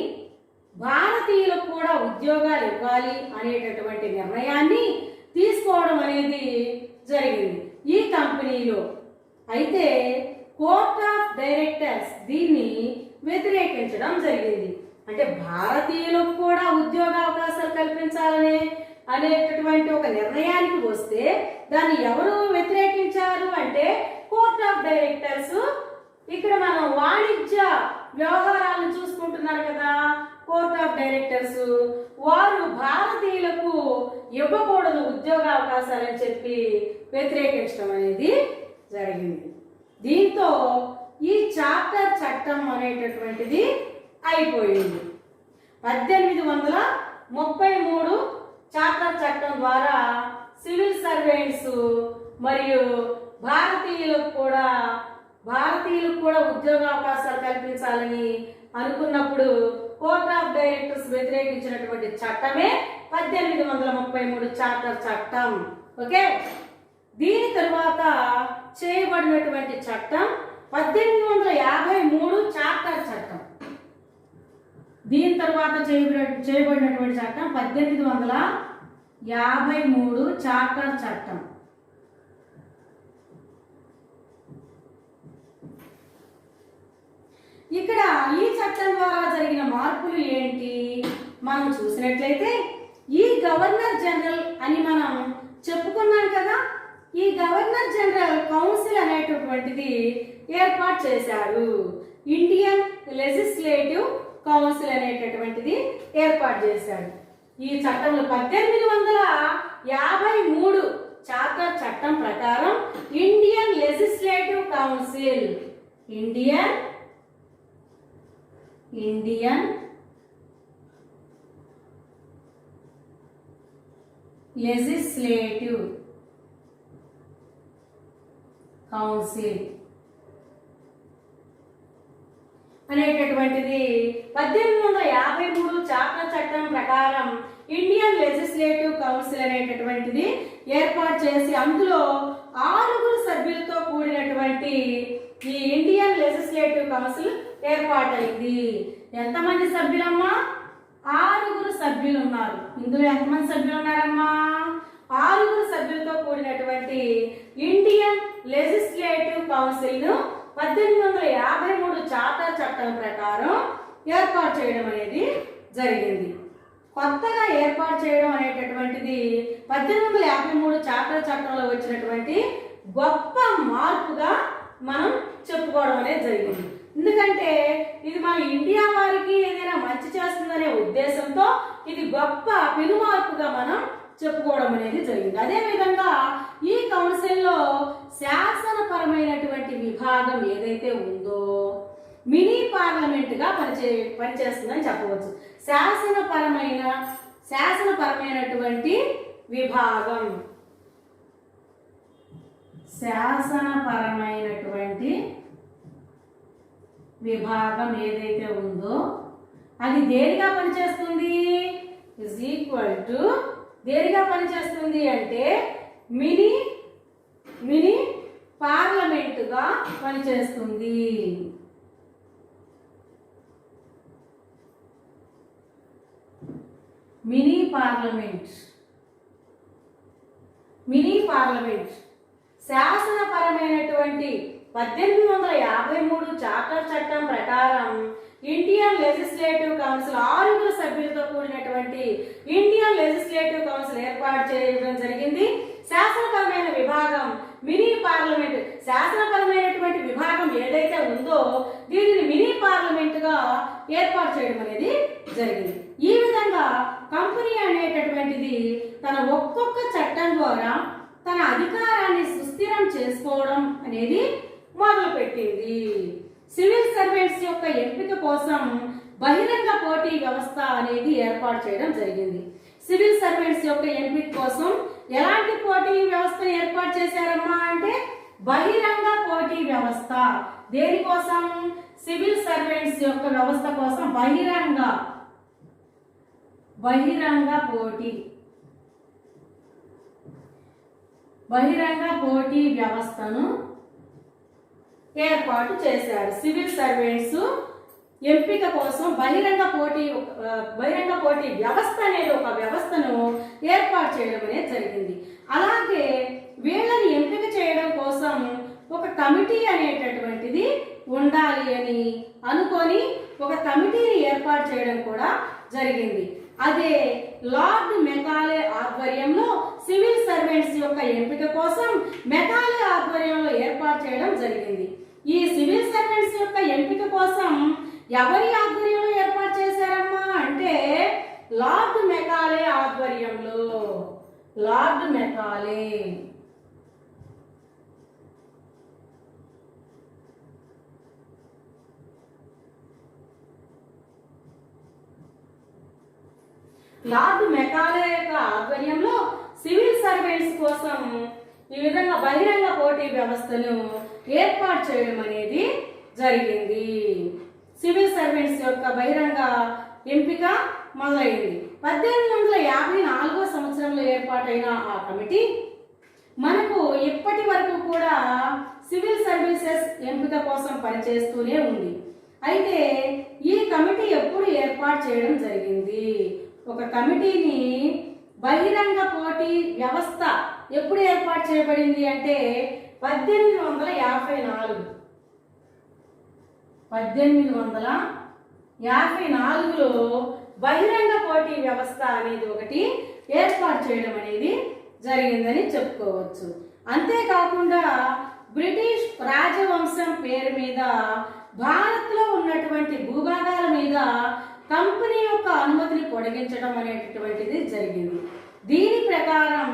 భారతీయులకు కూడా ఉద్యోగాలు ఇవ్వాలి అనేటటువంటి నిర్ణయాన్ని తీసుకోవడం అనేది జరిగింది ఈ కంపెనీలో. అయితే కోర్ట్ ఆఫ్ డైరెక్టర్స్ దీన్ని వ్యతిరేకించడం జరిగింది. అంటే భారతీయులకు కూడా ఉద్యోగ అవకాశాలు కల్పించాలనే అనేటటువంటి ఒక నిర్ణయానికి వస్తే దాన్ని ఎవరు వ్యతిరేకించారు అంటే కోర్ట్ ఆఫ్ డైరెక్టర్స్. ఇక్కడ మనం వాణిజ్య వ్యవహారాలను చూసుకుంటున్నారు కదా, కోర్ట్ ఆఫ్ డైరెక్టర్స్ వారు భారతీయులకు ఇవ్వకూడదు ఉద్యోగ అవకాశాలని చెప్పి వ్యతిరేకించడం అనేది జరిగింది. దీంతో ఈ చార్టర్ చట్టం అనేటటువంటిది అయిపోయింది. 1833 చార్టర్ చట్టం ద్వారా సివిల్ సర్వెంట్స్ మరియు భారతీయులకు కూడా ఉద్యోగ అవకాశాలు కల్పించాలని అనుకున్నప్పుడు కోర్ట్ ఆఫ్ డైరెక్టర్స్ వ్యతిరేకించినటువంటి చట్టమే 1833 చార్టర్ చట్టం. ఓకే, దీని తరువాత చేయబడినటువంటి చట్టం 1853 చార్టర్ చట్టం. దీని తర్వాత చేయబడినటువంటి చట్టం 1853 చార్టర్ చట్టం. ఇక్కడ ఈ చట్టం ద్వారా జరిగిన మార్పులు ఏంటి మనం చూసినట్లయితే, ఈ గవర్నర్ జనరల్ అని మనం చెప్పుకున్నాం కదా, ఈ గవర్నర్ జనరల్ కౌన్సిల్ అనేటటువంటిది ఏర్పాటు చేశారు. ఇండియన్ లెజిస్లేటివ్ కౌన్సిల్ అనేటటువంటిది ఏర్పాటు చేశాడు. ఈ చట్టంలో 1853 చార్టర్ చట్టం ప్రకారం Indian legislative council, Indian legislative council అనేటటువంటిది 1853 చార్టర్ చట్టం ప్రకారం ఇండియన్ లెజిస్లేటివ్ కౌన్సిల్ అనేటటువంటిది ఏర్పాటు చేసి అందులో 6 సభ్యులతో కూడినటువంటి ఈ ఇండియన్ లెజిస్లేటివ్ కౌన్సిల్ ఏర్పాటైంది. ఎంతమంది సభ్యులమ్మా? 6 సభ్యులు ఉన్నారు. ఇందులో ఎంతమంది సభ్యులు ఉన్నారమ్మా? 6 సభ్యులతో కూడినటువంటి ఇండియన్ లెజిస్లేటివ్ కౌన్సిల్ ను 1853 చార్టర్ చట్టం ప్రకారం ఏర్పాటు చేయడం అనేది జరిగింది. కొత్తగా ఏర్పాటు చేయడం అనేటటువంటిది 1853 చార్టర్ చట్టంలో వచ్చినటువంటి గొప్ప మార్పుగా మనం చెప్పుకోవడం అనేది జరిగింది. ఎందుకంటే ఇది మన ఇండియా వారికి ఏదైనా మంచి చేస్తుందనే ఉద్దేశంతో ఇది గొప్ప పెనుమార్పుగా మనం చెప్పుకోవడం అనేది జరిగింది. అదేవిధంగా ఈ కౌన్సిల్లో శాసనపరమైనటువంటి విభాగం ఏదైతే ఉందో మినీ పార్లమెంట్గా పనిచేస్తుందని చెప్పవచ్చు. శాసనపరమైనటువంటి విభాగం, శాసనపరమైనటువంటి విభాగం ఏదైతే ఉందో అది దేనిగా పనిచేస్తుంది? ఇజ్ ఈక్వల్ టు దేనిగా పనిచేస్తుంది అంటే మినీ పార్లమెంటుగా పనిచేస్తుంది. మినీ పార్లమెంట్ శాసనపరమైనటువంటి 1853 చార్టర్ చట్టం ప్రకారం ఇండియన్ లెజిస్లేటివ్ కౌన్సిల్ 6 సభ్యులతో కూడినటువంటి ఇండియన్ లెజిస్లేటివ్ కౌన్సిల్ ఏర్పాటు చేయడం జరిగింది. శాసనపరమైన విభాగం మినీ పార్లమెంట్, శాసనపరమైనటువంటి విభాగం ఏదైతే ఉందో దీనిని మినీ పార్లమెంటుగా ఏర్పాటు చేయడం అనేది జరిగింది. ఈ విధంగా కంపెనీ అనేటటువంటిది తన ఒక్కొక్క చట్టం ద్వారా తన అధికారాన్ని సుస్థిరం చేసుకోవడం అనేది మొదలుపెట్టింది. సివిల్ సర్వెంట్స్ యొక్క ఎంపిక కోసం బహిరంగ పోటీ వ్యవస్థ అనేది ఏర్పాటు చేయడం జరిగింది. సివిల్ సర్వెంట్స్ యొక్క ఎంపిక కోసం ఎలాంటి పోటీ వ్యవస్థను ఏర్పాటు చేశారమ్మా అంటే బహిరంగ పోటీ వ్యవస్థ. దేనికోసం? సివిల్ సర్వెంట్స్ యొక్క వ్యవస్థ కోసం బహిరంగ పోటీ వ్యవస్థను ఏర్పాటు చేశారు. సివిల్ సర్వెంట్స్ ఎంపిక కోసం బహిరంగ పోటీ వ్యవస్థ అనేది ఒక వ్యవస్థను ఏర్పాటు చేయడం అనేది జరిగింది. అలాగే వీళ్ళని ఎంపిక చేయడం కోసం ఒక కమిటీ అనేటటువంటిది ఉండాలి అని అనుకొని ఒక కమిటీని ఏర్పాటు చేయడం కూడా జరిగింది. అదే లార్డ్ మెకాలే ఆధ్వర్యంలో సివిల్ సర్వెంట్స్ యొక్క ఎంపిక కోసం మెకాలే ఆధ్వర్యంలో ఏర్పాటు చేయడం జరిగింది. ఈ సివిల్ సర్వెంట్స్ యొక్క ఎంపిక కోసం ఎవరి ఆధ్వర్యంలో ఏర్పాటు చేశారమ్మా అంటే లార్డ్ మెకాలే ఆధ్వర్యంలో. Lord Macaulay. లార్డ్ మెకాలే యొక్క ఆధ్వర్యంలో సివిల్ సర్వెంట్స్ కోసం ఈ విధంగా బహిరంగ పోటీ వ్యవస్థను ఏర్పాటు చేయడం అనేది జరిగింది. సివిల్ సర్వెంట్స్ యొక్క బహిరంగ ఎంపిక మొదలైంది. 1854 సంవత్సరంలో ఏర్పాటైన ఆ కమిటీ మనకు ఇప్పటి వరకు కూడా సివిల్ సర్వీసెస్ ఎంపిక కోసం పనిచేస్తూనే ఉంది. అయితే ఈ కమిటీ ఎప్పుడు ఏర్పాటు చేయడం జరిగింది? ఒక కమిటీని బహిరంగ పోటీ వ్యవస్థ ఎప్పుడు ఏర్పాటు చేయబడింది అంటే 1854. 1854లో బహిరంగ పోటీ వ్యవస్థ అనేది ఒకటి ఏర్పాటు చేయడం అనేది జరిగిందని చెప్పుకోవచ్చు. అంతేకాకుండా బ్రిటిష్ రాజవంశం పేరు మీద భారత్లో ఉన్నటువంటి భూభాగాల మీద కంపెనీ యొక్క అనుమతిని పొడిగించడం అనేటటువంటిది జరిగింది. దీని ప్రకారం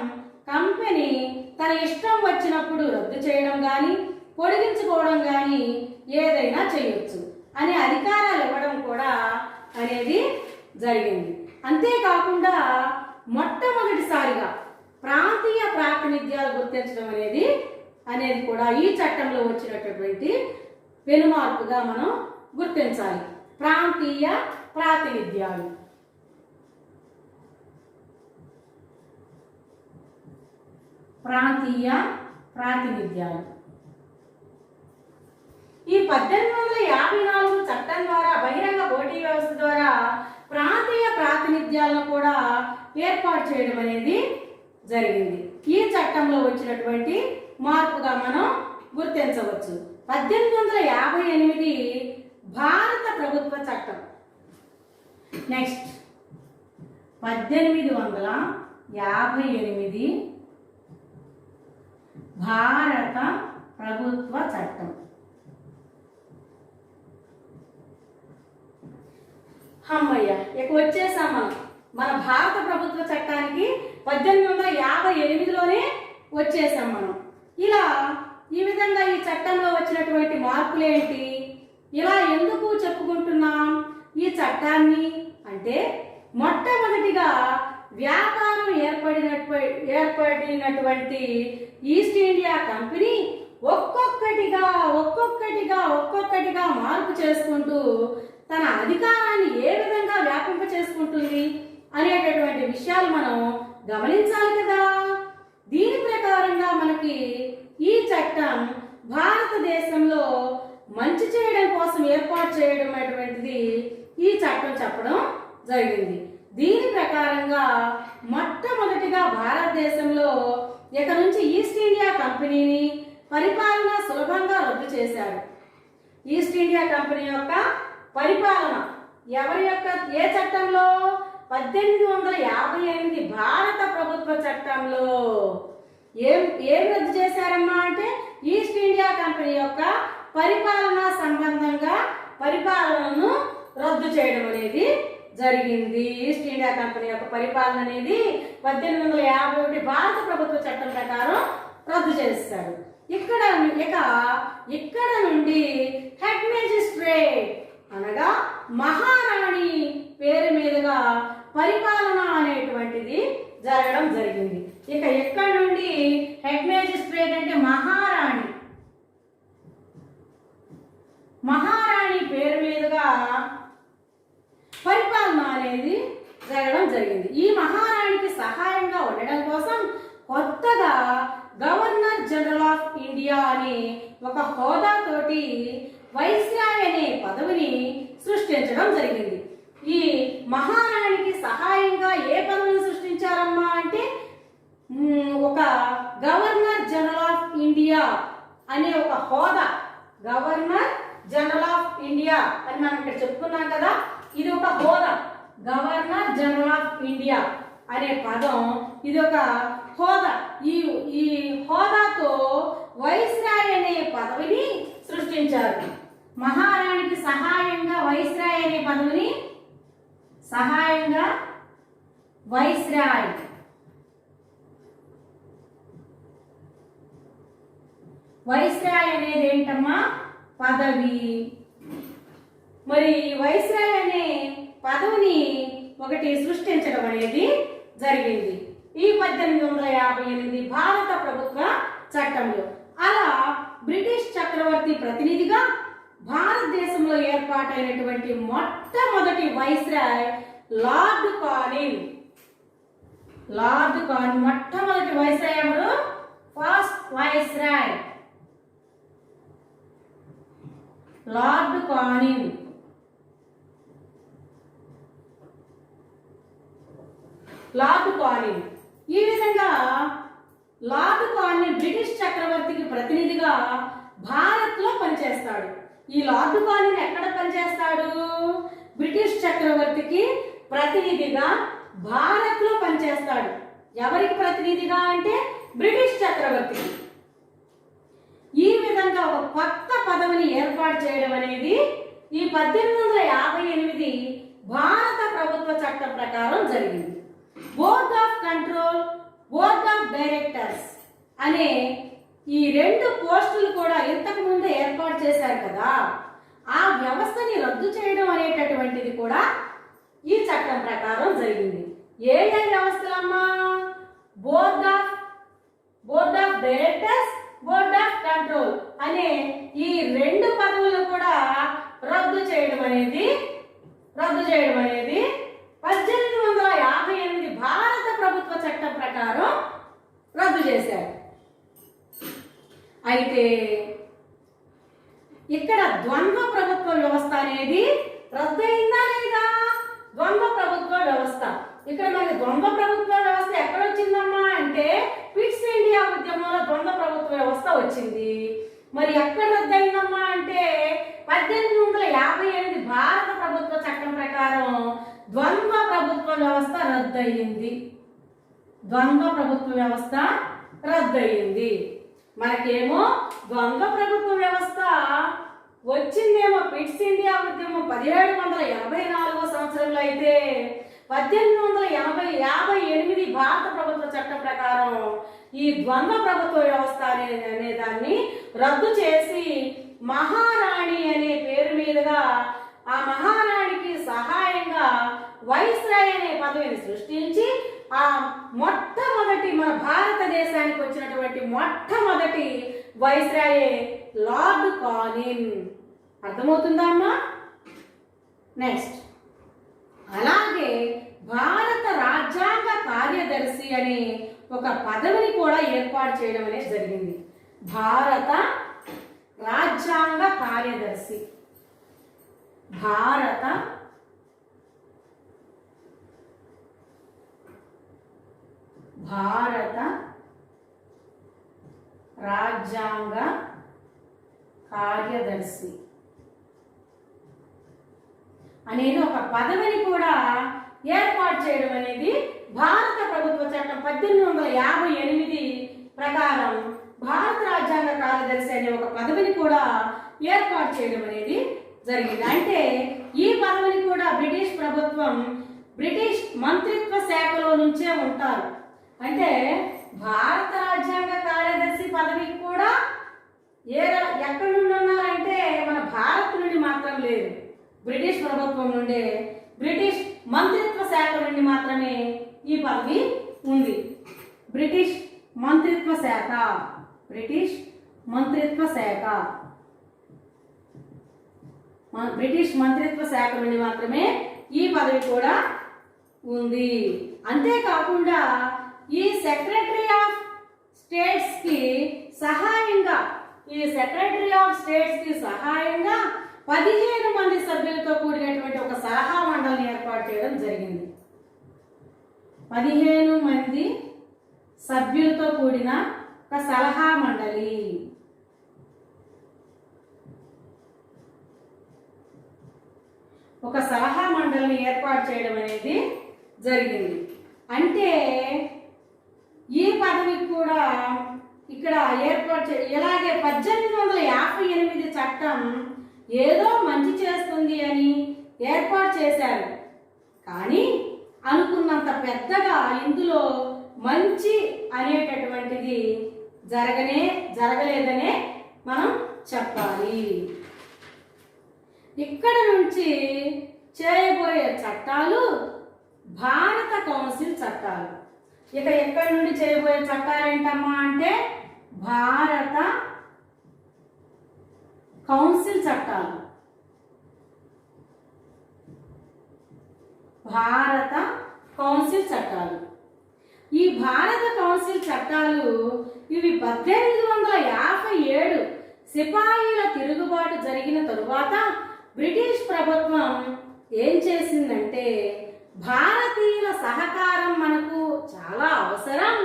కంపెనీ తన ఇష్టం వచ్చినప్పుడు రద్దు చేయడం కానీ పొడిగించుకోవడం కానీ ఏదైనా చేయొచ్చు అనే అధికారాలు ఇవ్వడం కూడా అనేది జరిగింది. అంతేకాకుండా మొట్టమొదటిసారిగా ప్రాంతీయ ప్రాతినిధ్యాలు గుర్తించడం అనేది కూడా ఈ చట్టంలో వచ్చినటువంటి పెనుమార్పుగా మనం గుర్తించాలి. ప్రాంతీయ ప్రాతినిధ్యాలు. ప్రాంతీయ ప్రాతినిధ్యాలు ఈ 1854 చట్టం ద్వారా బహిరంగ పోటీ వ్యవస్థ ద్వారా ప్రాంతీయ ప్రాతినిధ్యాలను కూడా ఏర్పాటు చేయడం అనేది జరిగింది. ఈ చట్టంలో వచ్చినటువంటి మార్పుగా మనం గుర్తించవచ్చు. 1858 భారత ప్రభుత్వ చట్టం. నెక్స్ట్ 1858 భారత ప్రభుత్వ చట్టం. అమ్మయ్య, ఇక వచ్చేసాం మన భారత ప్రభుత్వ చట్టానికి 1858లోనే వచ్చేసాం మనం. ఇలా ఈ విధంగా ఈ చట్టంలో వచ్చినటువంటి మార్పులేంటి, ఇలా ఎందుకు చెప్పుకుంటున్నాం ఈ చట్టాన్ని అంటే మొట్టమొదటిగా వ్యాపారం ఏర్పడినటువంటి ఈస్ట్ ఇండియా కంపెనీ ఒక్కొక్కటిగా మార్పు చేసుకుంటూ తన అధికారాన్ని ఏ విధంగా వ్యాపింప చేసుకుంటుంది అనేటటువంటి విషయాలు మనం గమనించాలి కదా. దీని ప్రకారంగా మనకి ఈ చట్టం భారతదేశంలో మంచి చేయడం కోసం ఏర్పాటు చేయడం అనేటువంటిది ఈ చట్టం చెప్పడం జరిగింది. దీని ప్రకారంగా మొట్టమొదటిగా భారతదేశంలో ఇక నుంచి ఈస్ట్ ఇండియా కంపెనీని పరిపాలన సులభంగా రద్దు చేశారు. ఈస్ట్ ఇండియా కంపెనీ యొక్క పరిపాలన ఎవరి యొక్క ఏ చట్టంలో 1858 భారత ప్రభుత్వ చట్టంలో ఏం రద్దు చేశారమ్మా అంటే ఈస్ట్ ఇండియా కంపెనీ యొక్క పరిపాలన సంబంధంగా పరిపాలనను రద్దు చేయడం అనేది జరిగింది. ఈస్ట్ ఇండియా కంపెనీ యొక్క పరిపాలన అనేది 1851 భారత ప్రభుత్వ చట్టం ప్రకారం రద్దు చేస్తారు. ఇక్కడ నుండి హెడ్ మేజిస్ట్రేట్ అనగా మహారాణి పేరు మీదుగా పరిపాలన అనేటువంటిది జరగడం జరిగింది. ఇక ఎక్కడ నుండి హెడ్ మేజిస్ట్రేట్ అంటే మహారాణి పేరు మీదుగా పరిపాలన అనేది జరగడం జరిగింది. ఈ మహారాణికి సహాయంగా ఉండడం కోసం కొత్తగా గవర్నర్ జనరల్ ఆఫ్ ఇండియా అనే ఒక హోదాతోటి వైస్రాయ్ అనే పదవిని సృష్టించడం జరిగింది. ఈ మహారాణికి సహాయంగా ఏ పదవిని సృష్టించారమ్మా అంటే ఒక గవర్నర్ జనరల్ ఆఫ్ ఇండియా అనే ఒక హోదా. గవర్నర్ జనరల్ ఆఫ్ ఇండియా అని మనం ఇక్కడ చెప్పుకున్నాం కదా, ఇది ఒక హోదా. గవర్నర్ జనరల్ ఆఫ్ ఇండియా అనే పదం ఇది ఒక హోదా. ఈ ఈ హోదాతో వైస్రాయ్ అనే పదవిని సృష్టించారు. మహారాణికి సహాయంగా వైస్రాయ్ అనే పదవిని సహాయంగా వైస్రాయ్. వైస్రాయ్ అనేది ఏంటమ్మా? పదవి. మరి వైస్రాయ్ అనే పదవిని ఒకటి సృష్టించడం అనేది జరిగింది ఈ 1858 భారత ప్రభుత్వ చట్టంలో. అలా బ్రిటిష్ చక్రవర్తి ప్రతినిధిగా భారతదేశంలో ఏర్పాటైనటువంటి మొట్టమొదటి వైస్రాయ్ లార్డ్ కానిన్. మొట్టమొదటి వైస్రాయ్ ఎవరు? First viceroy lord Canning. ఈ విధంగా లార్డ్ కానిన్ బ్రిటిష్ చక్రవర్తికి ప్రతినిధిగా భారత్లో పనిచేస్తాడు. ఈ లార్డ్ కానిన్ ఎక్కడ పనిచేస్తాడు? బ్రిటిష్ చక్రవర్తికి ప్రతినిధిగా భారత్లో పనిచేస్తాడు. ఎవరికి ప్రతినిధిగా అంటే బ్రిటిష్ చక్రవర్తికి. ఈ విధంగా ఒక కొత్త పదవిని ఏర్పాటు చేయడం అనేది ఈ 1858 భారత ప్రభుత్వ చట్టం ప్రకారం జరిగింది. Board of control, board of directors అనే ఈ రెండు పోస్టులు కూడా ఇంతకు ముందే ఏర్పాటు చేశారు కదా, ఆ వ్యవస్థని రద్దు చేయడం అనేటటువంటిది కూడా ఈ చట్టం ప్రకారం జరిగింది. ఏ వ్యవస్థలమ్మా? Board of directors, board of control అనే ఈ రెండు పదవులు కూడా రద్దు చేయడం అనేది 1858 భారత ప్రభుత్వ చట్టం ప్రకారం రద్దు చేశారు. అయితే ఇక్కడ ద్వంద్వ ప్రభుత్వ వ్యవస్థ అనేది రద్దయిందా లేదా? ద్వంద్వ ప్రభుత్వ వ్యవస్థ ఇక్కడ మనకి ద్వంద్వ ప్రభుత్వ వ్యవస్థ ఎక్కడ వచ్చిందమ్మా అంటే క్విట్స్ ఇండియా ఉద్యమంలో ద్వంద్వ ప్రభుత్వ వ్యవస్థ వచ్చింది. మరి ఎక్కడ రద్దయిందమ్మా అంటే 1858 భారత ప్రభుత్వ చట్టం ప్రకారం ద్వంద్వ ప్రభుత్వ వ్యవస్థ రద్దయింది. మనకేమో ద్వంద్వ ప్రభుత్వ వ్యవస్థ వచ్చిందేమో క్విట్స్ ఇండియా ఉద్యమం 1784 సంవత్సరంలో అయితే 1858 భారత ప్రభుత్వ చట్టం ప్రకారం ఈ ద్వంద్వ ప్రభుత్వ వ్యవస్థ అనే దాన్ని రద్దు చేసి మహారాణి అనే పేరు మీదుగా ఆ మహారాణికి సహాయంగా వైస్రాయ్ అనే పదవిని సృష్టించి ఆ మొట్టమొదటి మన భారతదేశానికి వచ్చినటువంటి మొట్టమొదటి వైస్రాయే లార్డ్ కానిన్. అర్థమవుతుందా అమ్మా? నెక్స్ట్, అలాగే భారత రాజ్యాంగ కార్యదర్శి అనే ఒక పదవిని కూడా ఏర్పాటు చేయడం అనేది జరిగింది. భారత రాజ్యాంగ కార్యదర్శి. భారత రాజ్యాంగ కార్యదర్శి అనేది ఒక పదవిని కూడా ఏర్పాటు చేయడం అనేది భారత ప్రభుత్వ చట్టం 1858 ప్రకారం భారత రాజ్యాంగ కార్యదర్శి అనే ఒక పదవిని కూడా ఏర్పాటు చేయడం అనేది జరిగింది. అంటే ఈ పదవిని కూడా బ్రిటిష్ ప్రభుత్వం బ్రిటిష్ మంత్రిత్వ శాఖలో నుంచే ఉంటారు. అంటే భారత రాజ్యాంగ కార్యదర్శి పదవికి కూడా ఎక్కడి నుండి ఉన్నారంటే మన భారత్ నుండి మాత్రం లేదు, బ్రిటిష్ ప్రభుత్వం నుండే బ్రిటిష్ మంత్రిత్వ శాఖ నుండి మాత్రమే ఈ పదవి ఉంది. బ్రిటిష్ మంత్రిత్వ శాఖ బ్రిటిష్ మంత్రిత్వ శాఖ నుండి మాత్రమే ఈ పదవి కూడా ఉంది. అంతేకాకుండా ఈ సెక్రటరీ ఆఫ్ స్టేట్స్ కి సహాయంగా 15 మంది సభ్యులతో కూడినటువంటి ఒక సలహా మండలిని ఏర్పాటు చేయడం జరిగింది. 15 మంది సభ్యులతో కూడిన ఒక సలహా మండలి. ఏర్పాటు చేయడం అనేది జరిగింది. అంటే ఈ పదవికి కూడా ఇక్కడ ఇలాగే 1858 చట్టం ఏదో మంచి చేస్తుంది అని ఏర్పాటు చేశారు. కానీ అనుకున్నంత పెద్దగా ఇందులో మంచి అనేటటువంటిది జరగలేదనే మనం చెప్పాలి. ఇక్కడ నుంచి చేయబోయే చట్టాలు భారత కౌన్సిల్ చట్టాలు. ఇక ఎక్కడి నుండి చేయబోయే చట్టాలు ఏంటమ్మా అంటే భారత కౌన్సిల్ చట్టాలు. భారత కౌన్సిల్ చట్టాలు. ఈ భారత కౌన్సిల్ చట్టాలు ఇవి 1857 సిపాయిల తిరుగుబాటు జరిగిన తరువాత బ్రిటిష్ ప్రభుత్వం ఏం చేసిందంటే భారతీయుల సహకారం మనకు చాలా అవసరం,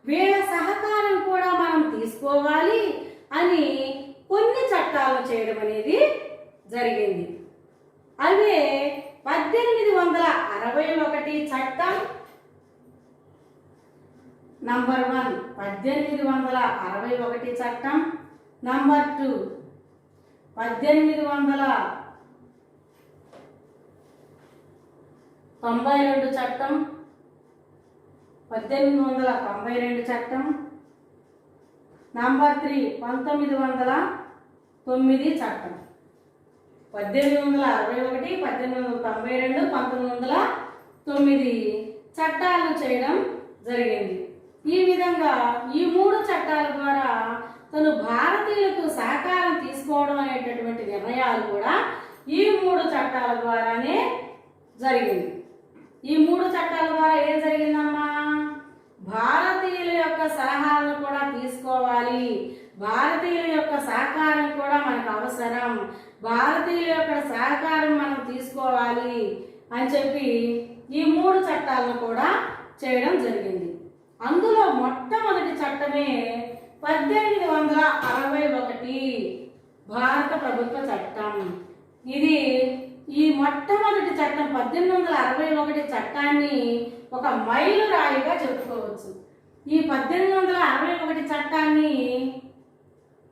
వీళ్ళ సహకారం కూడా మనం తీసుకోవాలి అని కొన్ని చట్టాలు చేయడం అనేది జరిగింది. అవే 1861 చట్టం నంబర్ 1, 1861 చట్టం నంబర్ 2, 1892 చట్టం, 1892 చట్టం నంబర్ 3, 1909 చట్టం. 1861, 1892, 1909 చట్టాలను చేయడం జరిగింది. ఈ విధంగా ఈ 3 చట్టాల ద్వారా తను భారతీయులకు సహకారం తీసుకోవడం అనేటటువంటి నిర్ణయాలు కూడా ఈ 3 చట్టాల ద్వారానే జరిగింది. ఈ 3 చట్టాల ద్వారా ఏం జరిగిందమ్మా? భారతీయుల యొక్క సలహాలను కూడా తీసుకోవాలి, భారతీయుల యొక్క సహకారం కూడా మనకు అవసరం, భారతీయుల యొక్క సహకారం మనం తీసుకోవాలి అని చెప్పి ఈ 3 చట్టాలను కూడా చేయడం జరిగింది. అందులో మొట్టమొదటి చట్టమే 1861 భారత ప్రభుత్వ చట్టం. ఇది ఈ మొట్టమొదటి చట్టం 1861 చట్టాన్ని ఒక మైలురాయిగా చెప్పుకోవచ్చు. ఈ 1861 చట్టాన్ని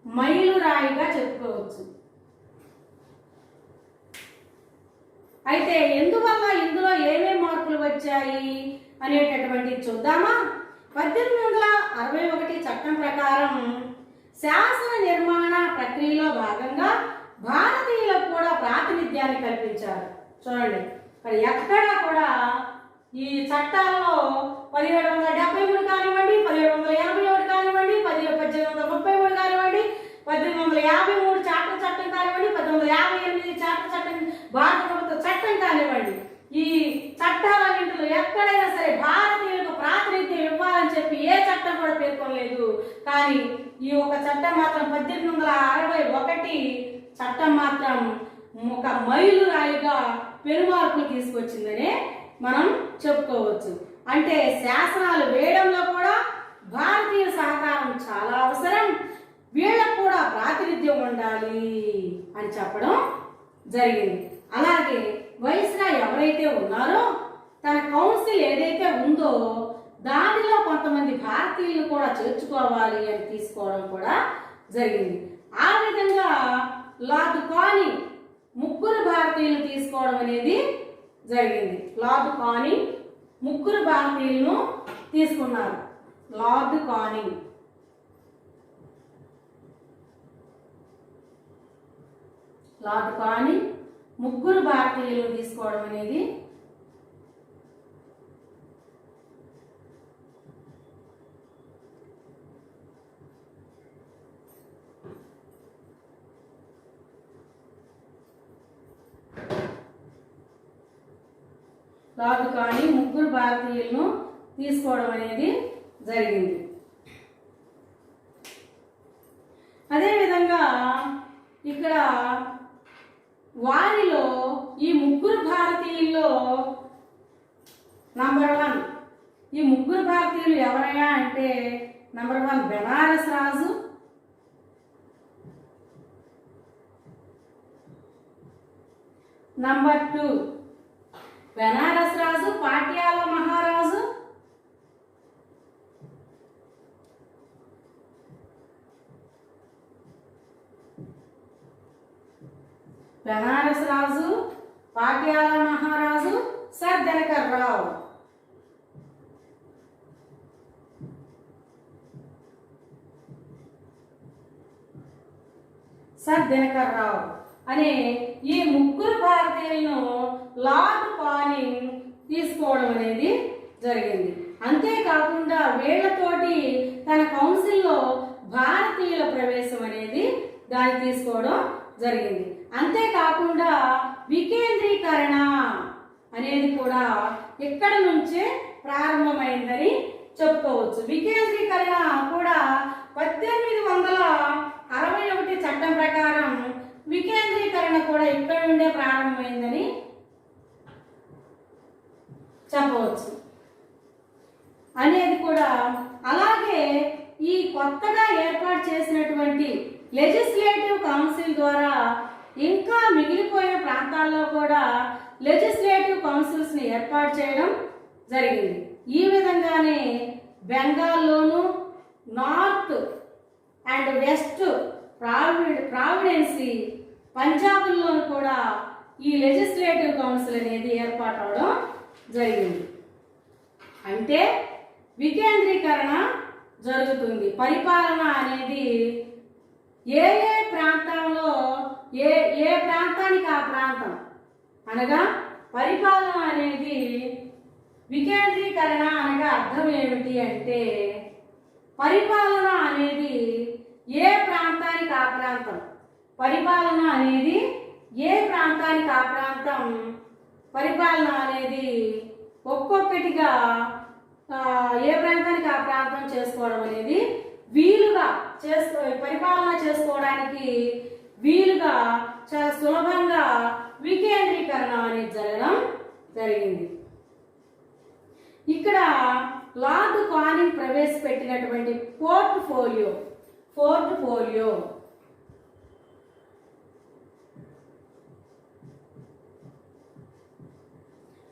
మైలురాయిగా చెప్పుకోవచ్చు. అయితే ఎందువల్ల ఇందులో ఏమేమి మార్పులు వచ్చాయి అనేటటువంటిది చూద్దామా? 1861 చట్టం ప్రకారం శాసన నిర్మాణ ప్రక్రియలో భాగంగా భారతీయులకు కూడా ప్రాతినిధ్యాన్ని కల్పించారు. చూడండి, మరి ఎక్కడా కూడా ఈ చట్టాల్లో 1773 కానివ్వండి, 1787 కానివ్వండి, 1833 కానివ్వండి, 1853 చార్టర్ చట్టం కానివ్వండి, 1858 చార్టర్ చట్టం, భారత ప్రభుత్వ చట్టం కానివ్వండి, ఈ చట్టాలన్నింటిలో ఎక్కడైనా సరే భారతీయులకు ప్రాతినిధ్యం ఇవ్వాలని చెప్పి ఏ చట్టం కూడా పేర్కొనలేదు. కానీ ఈ ఒక చట్టం మాత్రం 1861 చట్టం మాత్రం ఒక మైలురాయిగా పెనుమార్పులు తీసుకొచ్చిందనే మనం చెప్పుకోవచ్చు. అంటే శాసనాలు వేయడంలో కూడా భారతీయ సహకారం చాలా అవసరం, వీళ్ళకు కూడా ప్రాతినిధ్యం ఉండాలి అని చెప్పడం జరిగింది. అలాగే వైస్రాయ్ ఎవరైతే ఉన్నారో తన కౌన్సిల్ ఏదైతే ఉందో దానిలో కొంతమంది భారతీయులు కూడా చేర్చుకోవాలి అని తీసుకోవడం కూడా జరిగింది. ఆ విధంగా లార్డ్ కానింగ్ 3 భారతీయులు తీసుకోవడం అనేది జరిగింది. లార్డ్ కానింగ్ 3 భారతీయులను తీసుకున్నారు. లార్డ్ కానింగ్ లార్డ్ కానింగ్ 3 భారతీయులను తీసుకోవడం అనేది లార్డ్ కానింగ్ 3 భారతీయులను తీసుకోవడం అనేది జరిగింది. అదేవిధంగా ఇక్కడ వారిలో ఈ 3 భారతీయుల్లో నంబర్ 1 ఈ 3 భారతీయులు ఎవరయ్యా అంటే నంబర్ 1 బెనారస్ రాజు, నంబర్ 2 బెనారస్ రాజు, పాటియాలా మహారాజు, బెనారస్ రాజు, పాట్యాల మహారాజు, సర్ దినకర్ రావు. సర్ దినకర్ రావు అనే ఈ ముగ్గురు భారతీయులను లార్డ్ కానింగ్ తీసుకోవడం అనేది జరిగింది. అంతేకాకుండా వీళ్లతోటి తన కౌన్సిల్లో భారతీయుల ప్రవేశం అనేది దాన్ని తీసుకోవడం జరిగింది. అంతేకాకుండా వికేంద్రీకరణ అనేది కూడా ఇక్కడ నుంచే ప్రారంభమైందని చెప్పుకోవచ్చు. వికేంద్రీకరణ కూడా 1861 చట్టం ప్రకారం వికేంద్రీకరణ కూడా ఇక్కడ నుండే ప్రారంభమైందని చెప్పవచ్చు అనేది కూడా. అలాగే ఈ కొత్తగా ఏర్పాటు చేసినటువంటి లెజిస్లేటివ్ కౌన్సిల్ ద్వారా ఇంకా మిగిలిపోయిన ప్రాంతాల్లో కూడా లెజిస్లేటివ్ కౌన్సిల్స్ని ఏర్పాటు చేయడం జరిగింది. ఈ విధంగానే బెంగాల్లోను, నార్త్ అండ్ వెస్ట్ ప్రావిడెన్సీ, పంజాబ్లోను కూడా ఈ లెజిస్లేటివ్ కౌన్సిల్ అనేది ఏర్పాటు అవడం జరిగింది. అంటే వికేంద్రీకరణ జరుగుతుంది. పరిపాలన అనేది ఏ ఏ ప్రాంతంలో ఏ ప్రాంతానికి ఆ ప్రాంతం అనగా పరిపాలన అనేది వికేంద్రీకరణ అనగా అర్థం ఏమిటి అంటే పరిపాలన అనేది ఏ ప్రాంతానికి ఆ ప్రాంతం, పరిపాలన అనేది ఏ ప్రాంతానికి ఆ ప్రాంతం, పరిపాలన అనేది ఒక్కొక్కటిగా ఏ ప్రాంతానికి ఆ ప్రాంతం చేసుకోవడం అనేది వీలుగా పరిపాలన చేసుకోవడానికి వీలుగా చాలా సులభంగా వికేంద్రీకరణ అనేది జరగడం జరిగింది. ఇక్కడ లార్డ్ కానింగ్ ప్రవేశపెట్టినటువంటి పోర్ట్ఫోలియో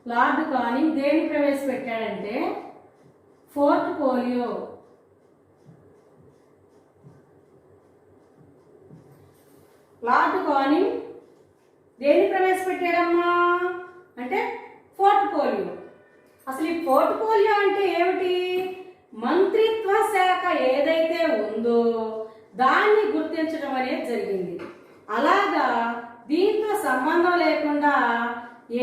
లార్డ్ కానింగ్ దేన్ని ప్రవేశపెట్టాడంటే పోర్ట్ఫోలియో. లార్డ్ కానింగ్ దేన్ని ప్రవేశపెట్టాడమ్మా అంటే పోర్ట్ఫోలియో. అసలు ఈ పోర్ట్ఫోలియో అంటే ఏమిటి? మంత్రిత్వ శాఖ ఏదైతే ఉందో దాన్ని గుర్తించడం అనేది జరిగింది. అలాగా దీంతో సంబంధం లేకుండా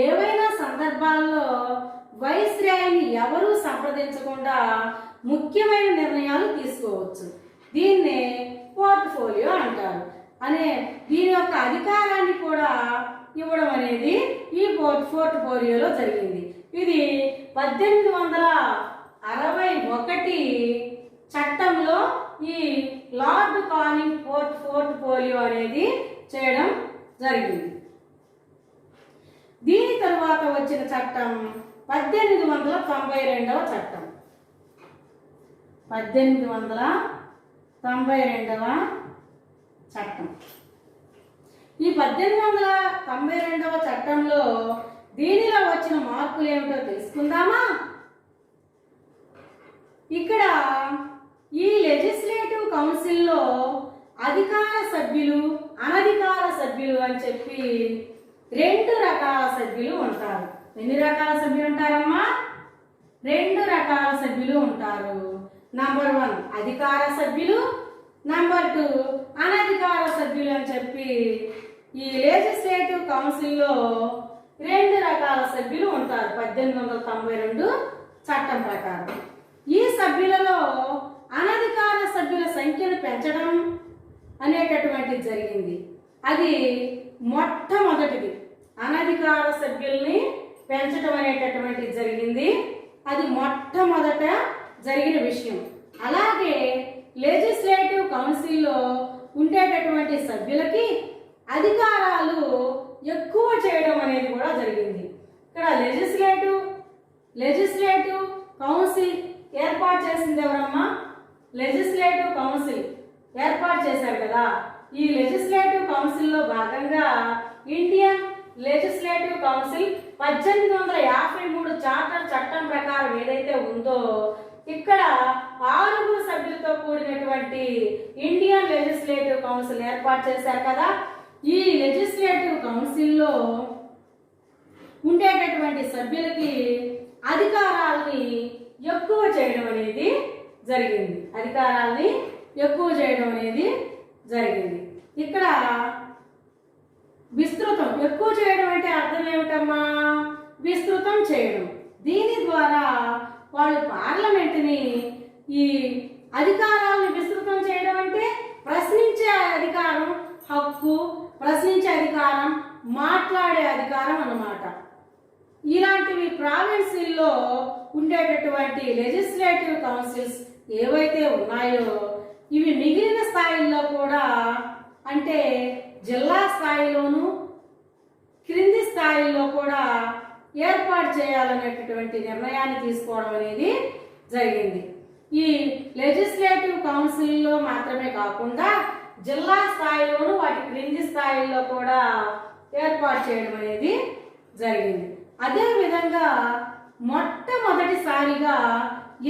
ఏవైనా సందర్భాల్లో వైస్రాయ్ని ఎవరూ సంప్రదించకుండా ముఖ్యమైన నిర్ణయాలు తీసుకోవచ్చు. దీన్నే పోర్ట్ఫోలియో అంటారు. దీని యొక్క అధికారాన్ని కూడా ఇవ్వడం అనేది ఈ పోర్ట్ఫోలియోలో జరిగింది. ఇది 1861 చట్టంలో ఈ లార్డ్ కానింగ్ పోర్ట్ఫోలియో అనేది చేయడం జరిగింది. దీని తరువాత వచ్చిన చట్టం 1892 చట్టం. 1892 చట్టం. ఈ 1892 చట్టంలో దీనిలో వచ్చిన మార్పులు ఏమిటో తెలుసుకుందామా? ఇక్కడ ఈ లెజిస్లేటివ్ కౌన్సిల్లో అధికార సభ్యులు, అనధికార సభ్యులు అని చెప్పి 2 రకాల సభ్యులు ఉంటారు. ఎన్ని రకాల సభ్యులు ఉంటారమ్మా? 2 రకాల సభ్యులు ఉంటారు. నంబర్ 1 అధికార సభ్యులు, నంబర్ 2 అనధికార సభ్యులు అని చెప్పి ఈ లెజిస్లేటివ్ కౌన్సిల్లో 2 రకాల సభ్యులు ఉంటారు 1892 చట్టం ప్రకారం. ఈ సభ్యులలో అనధికార సభ్యుల సంఖ్యను పెంచడం అనేటటువంటిది జరిగింది. అది మొట్టమొదటిది. అనధికార సభ్యుల్ని పెంచడం అనేటటువంటిది జరిగింది. అది మొట్టమొదట జరిగిన విషయం. అలాగే లెజిస్లేటివ్ కౌన్సిల్లో ఉండేటటువంటి సభ్యులకి అధికారాలు ఎక్కువ చేయడం అనేది కూడా జరిగింది. ఇక్కడ లెజిస్లేటివ్ కౌన్సిల్ ఏర్పాటు చేసింది ఎవరమ్మా? లెజిస్లేటివ్ కౌన్సిల్ ఏర్పాటు చేశారు కదా. ఈ లెజిస్లేటివ్ కౌన్సిల్లో భాగంగా ఇండియన్ లెజిస్లేటివ్ కౌన్సిల్ 1853 చార్టర్ చట్టం ప్రకారం ఏదైతే ఉందో ఇక్కడ 6 సభ్యులతో కూడినటువంటి ఇండియన్ లెజిస్లేటివ్ కౌన్సిల్ ఏర్పాటు చేశారు కదా. ఈ లెజిస్లేటివ్ కౌన్సిల్లో ఉండేటటువంటి సభ్యులకి అధికారాల్ని ఎక్కువ చేయడం అనేది జరిగింది. అధికారాల్ని ఎక్కువ చేయడం అనేది జరిగింది. ఇక్కడ విస్తృతం, ఎక్కువ చేయడం అంటే అర్థం ఏమిటమ్మా? విస్తృతం చేయడం. దీని ద్వారా వాళ్ళు పార్లమెంటుని ఈ అధికారాలను విస్తృతం చేయడం అంటే ప్రశ్నించే అధికారం, హక్కు, ప్రశ్నించే అధికారం, మాట్లాడే అధికారం అన్నమాట. ఇలాంటివి ప్రావిన్సీల్లో ఉండేటటువంటి లెజిస్లేటివ్ కౌన్సిల్స్ ఏవైతే ఉన్నాయో ఇవి మిగిలిన స్థాయిల్లో కూడా, అంటే జిల్లా స్థాయిలోను క్రింది స్థాయిల్లో కూడా ఏర్పాటు చేయాలనేటటువంటి నిర్ణయాన్ని తీసుకోవడం అనేది జరిగింది. ఈ లెజిస్లేటివ్ కౌన్సిల్లో మాత్రమే కాకుండా జిల్లా స్థాయిలోను వాటి క్రింది స్థాయిల్లో కూడా ఏర్పాటు చేయడం అనేది జరిగింది. అదేవిధంగా మొట్టమొదటిసారిగా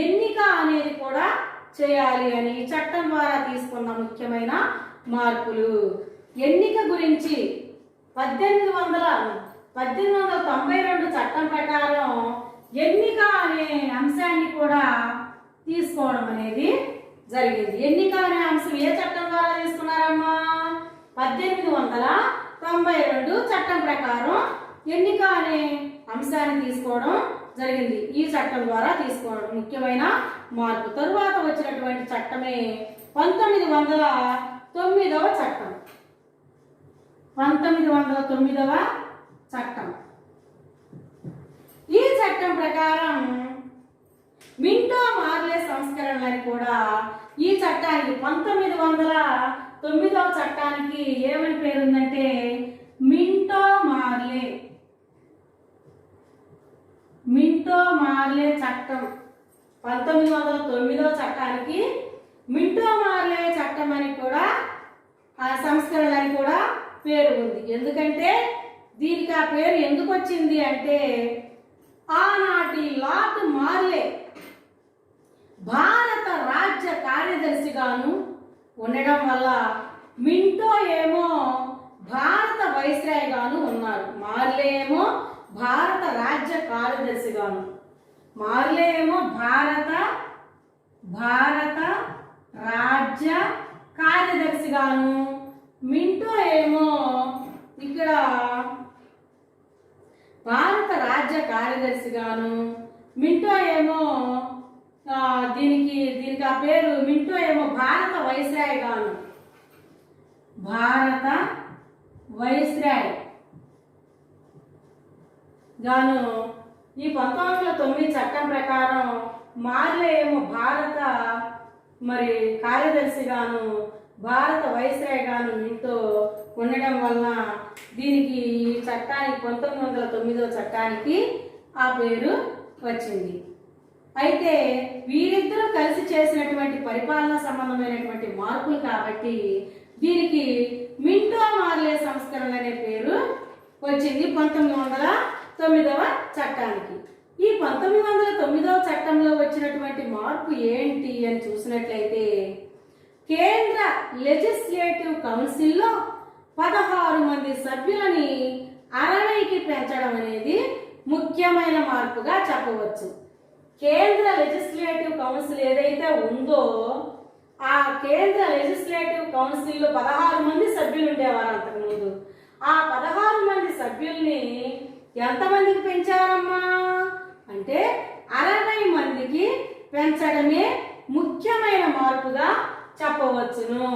ఎన్నిక అనేది కూడా చేయాలి అని చట్టం ద్వారా తీసుకున్న ముఖ్యమైన మార్పులు. ఎన్నిక గురించి 1892 చట్టం ప్రకారం ఎన్నిక అనే అంశాన్ని కూడా తీసుకోవడం అనేది జరిగింది. ఎన్నిక అనే అంశం ఏ చట్టం ద్వారా తీసుకున్నారమ్మా? 1892 చట్టం ప్రకారం ఎన్నిక అనే అంశాన్ని తీసుకోవడం జరిగింది. ఈ చట్టం ద్వారా తీసుకోవడం ముఖ్యమైన మార్పు. తరువాత వచ్చినటువంటి చట్టమే 1909వ చట్టం. 1909వ చట్టం. ఈ చట్టం ప్రకారం మింటో మార్లే సంస్కరణలని కూడా ఈ చట్టానికి 1909వ చట్టానికి ఏమని పేరుందంటే మింటో మార్లే. మింటో మార్లే చట్టం. 1909వ చట్టానికి మింటో మార్లే చట్టం అని కూడా ఆ సంస్కరణ అని కూడా పేరు ఉంది. ఎందుకంటే దీనికి ఆ పేరు ఎందుకు వచ్చింది అంటే ఆనాటి లార్డ్ మార్లే భారత రాజ్య కార్యదర్శిగాను ఉండడం వల్ల మింటో ఏమో భారత వైస్రాయ్గాను ఉన్నారు. మార్లే ఏమో భారత రాజ్య కార్యదర్శిగాను, మార్లే ఏమో భారత రాజ్య కార్యదర్శిగాను, మింటో ఏమో ఇక్కడ భారత రాజ్య కార్యదర్శిగాను, మింటో ఏమో దీనికి ఆ పేరు మింటో ఏమో భారత వైస్రాయ్ గాను, భారత వైస్రాయ్ గాను. ఈ 1909 చట్టం ప్రకారం మార్లే ఏమో భారత కార్యదర్శి గాను, భారత వైస్రాయ్ గాను మింటో ఉండడం వలన దీనికి ఈ చట్టానికి 1909వ చట్టానికి ఆ పేరు వచ్చింది. అయితే వీరిద్దరూ కలిసి చేసినటువంటి పరిపాలన సంబంధమైనటువంటి మార్పులు కాబట్టి దీనికి మింటో మార్లే సంస్కరణ అనే పేరు వచ్చింది 1909వ చట్టానికి. ఈ 1909వ చట్టంలో వచ్చినటువంటి మార్పు ఏంటి అని చూసినట్లయితే కేంద్ర లెజిస్లేటివ్ కౌన్సిల్లో 16 మంది సభ్యులని 60కి పెంచడం అనేది ముఖ్యమైన మార్పుగా చెప్పవచ్చు. కేంద్ర లెజిస్లేటివ్ కౌన్సిల్ ఏదైతే ఉందో ఆ కేంద్ర లెజిస్లేటివ్ కౌన్సిల్లో 16 మంది సభ్యులు ఉండేవారు అంతకుముందు. ఆ 16 మంది సభ్యుల్ని ఎంతమందికి పెంచారమ్మా అంటే 60 మందికి పెంచడమే ముఖ్యమైన మార్పుగా చెప్పవచ్చును.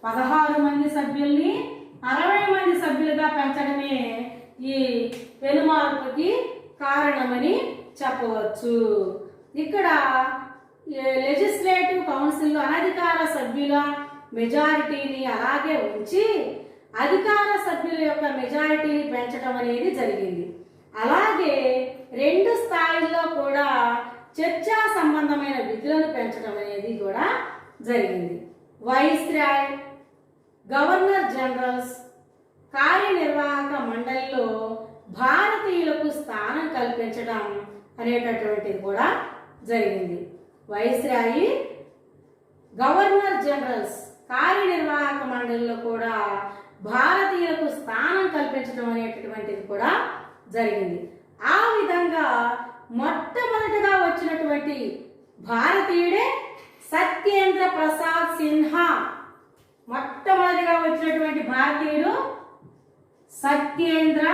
16 మంది సభ్యుల్ని 60 మంది సభ్యులుగా పెంచడమే ఈ పెను మార్పుకి కారణమని చెప్పవచ్చు. ఇక్కడ లెజిస్లేటివ్ కౌన్సిల్లో అనధికార సభ్యుల మెజారిటీని అలాగే ఉంచి అధికార సభ్యుల యొక్క మెజారిటీని పెంచడం అనేది జరిగింది. అలాగే 2 స్థాయిల్లో కూడా చర్చా సంబంధమైన విధులను పెంచడం అనేది కూడా జరిగింది. వైస్రాయ్, గవర్నర్ జనరల్స్, కార్యనిర్వాహక మండలిలో భారతీయులకు స్థానం కల్పించడం అనేటటువంటిది కూడా జరిగింది. వైస్రాయి, గవర్నర్ జనరల్స్, కార్యనిర్వాహక మండలిలో కూడా భారతీయులకు స్థానం కల్పించడం అనేటటువంటిది కూడా జరిగింది. ఆ విధంగా మొట్టమొదటిగా వచ్చినటువంటి భారతీయుడే సత్యేంద్ర ప్రసాద్ సిన్హా. మొట్టమొదటిగా వచ్చినటువంటి భారతీయుడు సత్యేంద్ర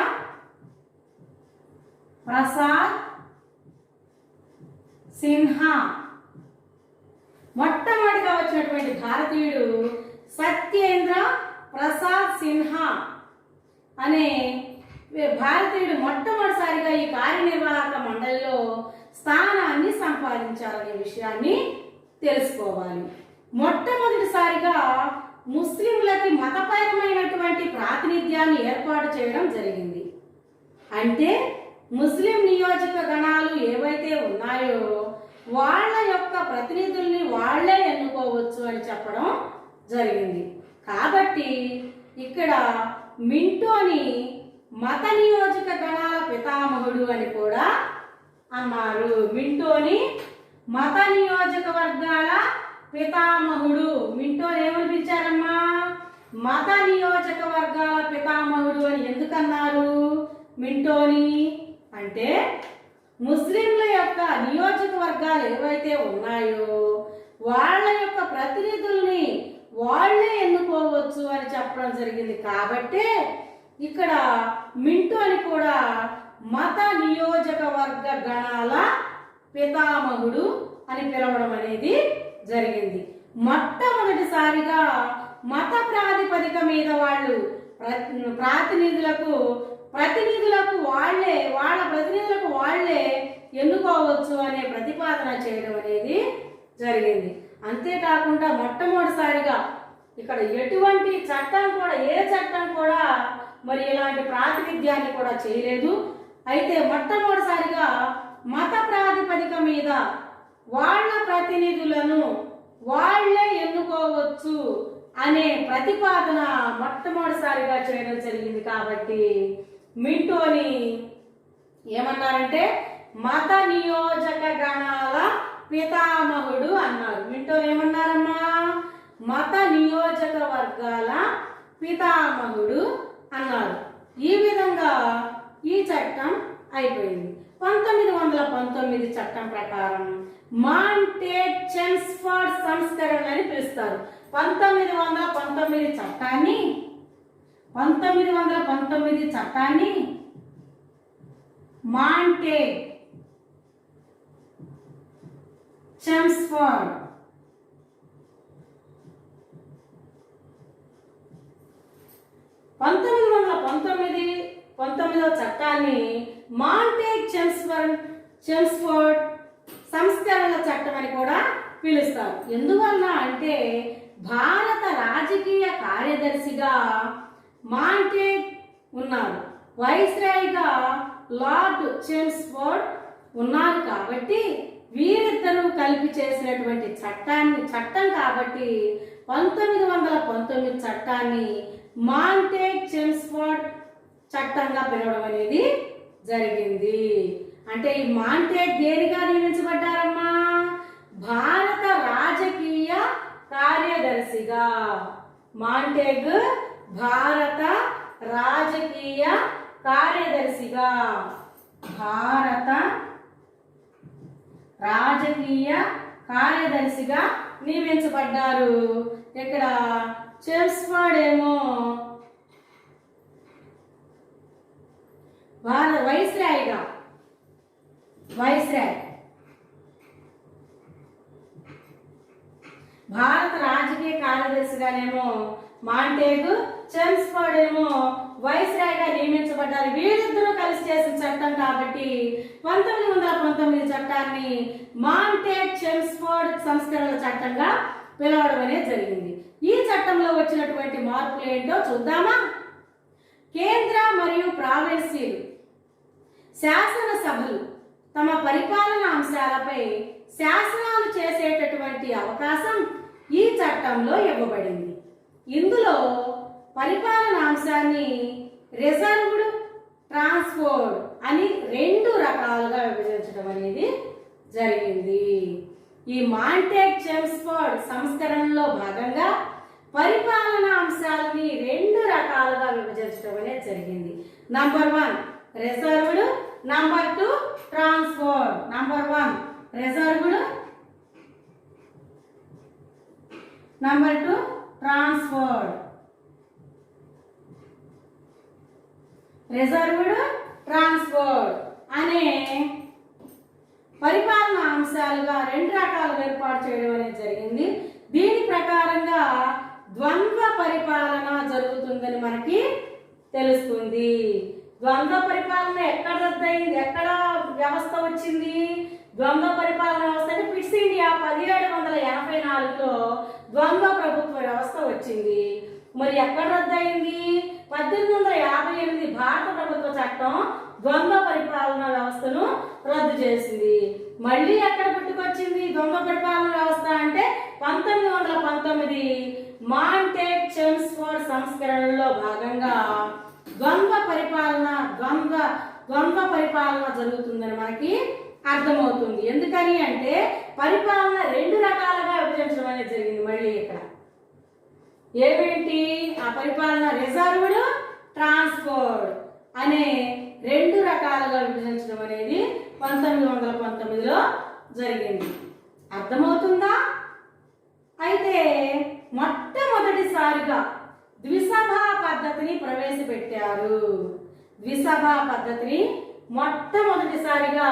ప్రసాద్ సిన్హా. మొట్టమొదటిగా వచ్చినటువంటి భారతీయుడు సత్యేంద్ర ప్రసాద్ సిన్హా అనే భారతీయుడు మొట్టమొదటిసారిగా ఈ కార్యనిర్వాహక మండలిలో స్థానాన్ని సంపాదించాలనే విషయాన్ని తెలుసుకోవాలి. మొట్టమొదటిసారిగా ముస్లింలకి మతపరమైనటువంటి ప్రాతినిధ్యాన్ని ఏర్పాటు చేయడం జరిగింది. అంటే ముస్లిం నియోజక గణాలు ఏవైతే ఉన్నాయో వాళ్ళ యొక్క ప్రతినిధుల్ని వాళ్లే ఎన్నుకోవచ్చు అని చెప్పడం జరిగింది. కాబట్టి ఇక్కడ మింటోని మత నియోజక గణాల పితామహుడు అని కూడా అన్నారు. మింటోని మత నియోజకవర్గాల పితామహుడు. మింటో ఏమని పిలిచారమ్మా? మత నియోజకవర్గాల పితామహుడు అని ఎందుకన్నారు మింటోని అంటే ముస్లింల యొక్క నియోజకవర్గాలు ఏవైతే ఉన్నాయో వాళ్ళ యొక్క ప్రతినిధుల్ని వాళ్లే ఎన్నుకోవచ్చు అని చెప్పడం జరిగింది. కాబట్టి ఇక్కడ మింటోని కూడా మత నియోజకవర్గ గణాల పితామహుడు అని పిలవడం అనేది జరిగింది. మొట్టమొదటిసారిగా మత ప్రాతిపదిక మీద వాళ్ళు ప్రతినిధులకు వాళ్ళ ప్రతినిధులకు వాళ్ళే ఎన్నుకోవచ్చు అనే ప్రతిపాదన చేయడం అనేది జరిగింది. అంతేకాకుండా మొట్టమొదటిసారిగా ఇక్కడ ఎటువంటి చట్టం కూడా ఏ చట్టం కూడా మరి ఇలాంటి ప్రాతినిధ్యాన్ని కూడా చేయలేదు. అయితే మొట్టమొదటిసారిగా మత ప్రాతిపదిక మీద వాళ్ళ ప్రతినిధులను వాళ్లే ఎన్నుకోవచ్చు అనే ప్రతిపాదన మొట్టమొదటిసారిగా చేయడం జరిగింది. కాబట్టి మింటోని ఏమన్నారంటే మత నియోజక గణాల పితామహుడు అన్నారు. మింటోని ఏమన్నారమ్మా? మత నియోజకవర్గాల పితామహుడు అన్నారు. ఈ విధంగా ఈ చట్టం అయిపోయింది. 1919 చట్టం ప్రకారం మాంటేగ్ చెమ్స్ఫోర్డ్ సంస్కరణలు అని పిలుస్తారు. 1919 చట్టాన్ని మాంటేగ్ చెమ్స్ఫోర్డ్ 1919 చట్టాన్ని మాంటేగ్ చెమ్స్ఫోర్డ్ సంస్కరణల చట్టం అని కూడా పిలుస్తారు. ఎందువల్ల అంటే భారత రాజకీయ కార్యదర్శిగా మాంటేగ్ ఉన్నారు, వైస్రాయ్గా లార్డ్ చెమ్స్ఫోర్డ్ ఉన్నారు. కాబట్టి వీరిద్దరూ కలిపి చేసినటువంటి చట్టం కాబట్టి 1919 చట్టాన్ని మాంటేగ్ చెమ్స్ఫోర్డ్ చట్టంగా పిలవడం అనేది జరిగింది. అంటే ఈ మాంటేగ్ దేనిగా నియమించబడ్డారమ్మా? భారత రాజకీయ కార్యదర్శిగా. మాంటేగ్ భారత రాజకీయ కార్యదర్శిగా, భారత రాజకీయ కార్యదర్శిగా నియమించబడ్డారు. ఇక్కడ చెమ్స్ఫోర్డ్ ఏమో వైస్రాయ్గా, భారత రాజకీయ కార్యదర్శిగానేమో మాంటేగ్, చెమ్స్ఫోర్డ్ ఏమో వైస్రాయ్గా నియమించబడ్డారు. వీరిద్దరూ కలిసి చేసిన చట్టం కాబట్టి 1919 చట్టాన్ని మాంటేగ్ చెమ్స్ఫోర్డ్ సంస్కరణల చట్టంగా పిలవడం అనేది జరిగింది. ఈ చట్టంలో వచ్చినటువంటి మార్పులు ఏంటో చూద్దామా? కేంద్ర మరియు ప్రావిన్సీలు శాసనసభలు తమ పరిపాలన అంశాలపై శాసనాలు చేసేటటువంటి అవకాశం ఈ చట్టంలో ఇవ్వబడింది. ఇందులో పరిపాలన అంశాన్ని రిజర్వ్డ్, ట్రాన్స్ఫర్డ్ అని 2 రకాలుగా విభజించడం అనేది జరిగింది. ఈ మాంటేగ్ చెమ్స్ఫోర్డ్ సంస్కరణలో భాగంగా పరిపాలన అంశాలని 2 రకాలుగా విభజించడం అనేది జరిగింది. Number 1 reserved, number 2 transferred. Number 1 reserved, number 2 transferred. Reserved, transferred అనే పరిపాలనా అంశాలుగా 2 రకాలుగా ఏర్పాటు చేయడం అనేది జరిగింది. దీని ప్రకారంగా ద్వంద్వ పరిపాలన జరుగుతుందని మనకి తెలుస్తుంది. ద్వంద్వ పరిపాలన ఎక్కడ రద్దయింది, ఎక్కడ వ్యవస్థ వచ్చింది? ద్వంద్వ పరిపాలన వ్యవస్థ అంటే పిట్స్ ఇండియా 1784లో ద్వంద్వ ప్రభుత్వ వ్యవస్థ వచ్చింది. మరి ఎక్కడ రద్దయింది? 1858 భారత ప్రభుత్వ చట్టం ద్వంద్వ పరిపాలన వ్యవస్థను రద్దు చేసింది. మళ్ళీ ఎక్కడ పుట్టుకొచ్చింది ద్వంద్వ పరిపాలన వ్యవస్థ అంటే 1919 మాంటేగ్ చెమ్స్ఫోర్డ్ సంస్కరణలో భాగంగా ద్వంద్వ పరిపాలన జరుగుతుందని మనకి అర్థమవుతుంది. ఎందుకని అంటే పరిపాలన 2 రకాలుగా విభజించడం అనేది జరిగింది. మళ్ళీ ఇక్కడ ఏమేంటి ఆ పరిపాలన? రిజర్వ్డ్, ట్రాన్స్ఫర్డ్ అనే 2 రకాలుగా విభజించడం అనేది 1919లో జరిగింది. అర్థమవుతుందా? అయితే మొట్టమొదటిసారిగా ద్విసభా పద్ధతిని ప్రవేశపెట్టారు. ద్విసభా పద్ధతిని మొట్టమొదటిసారిగా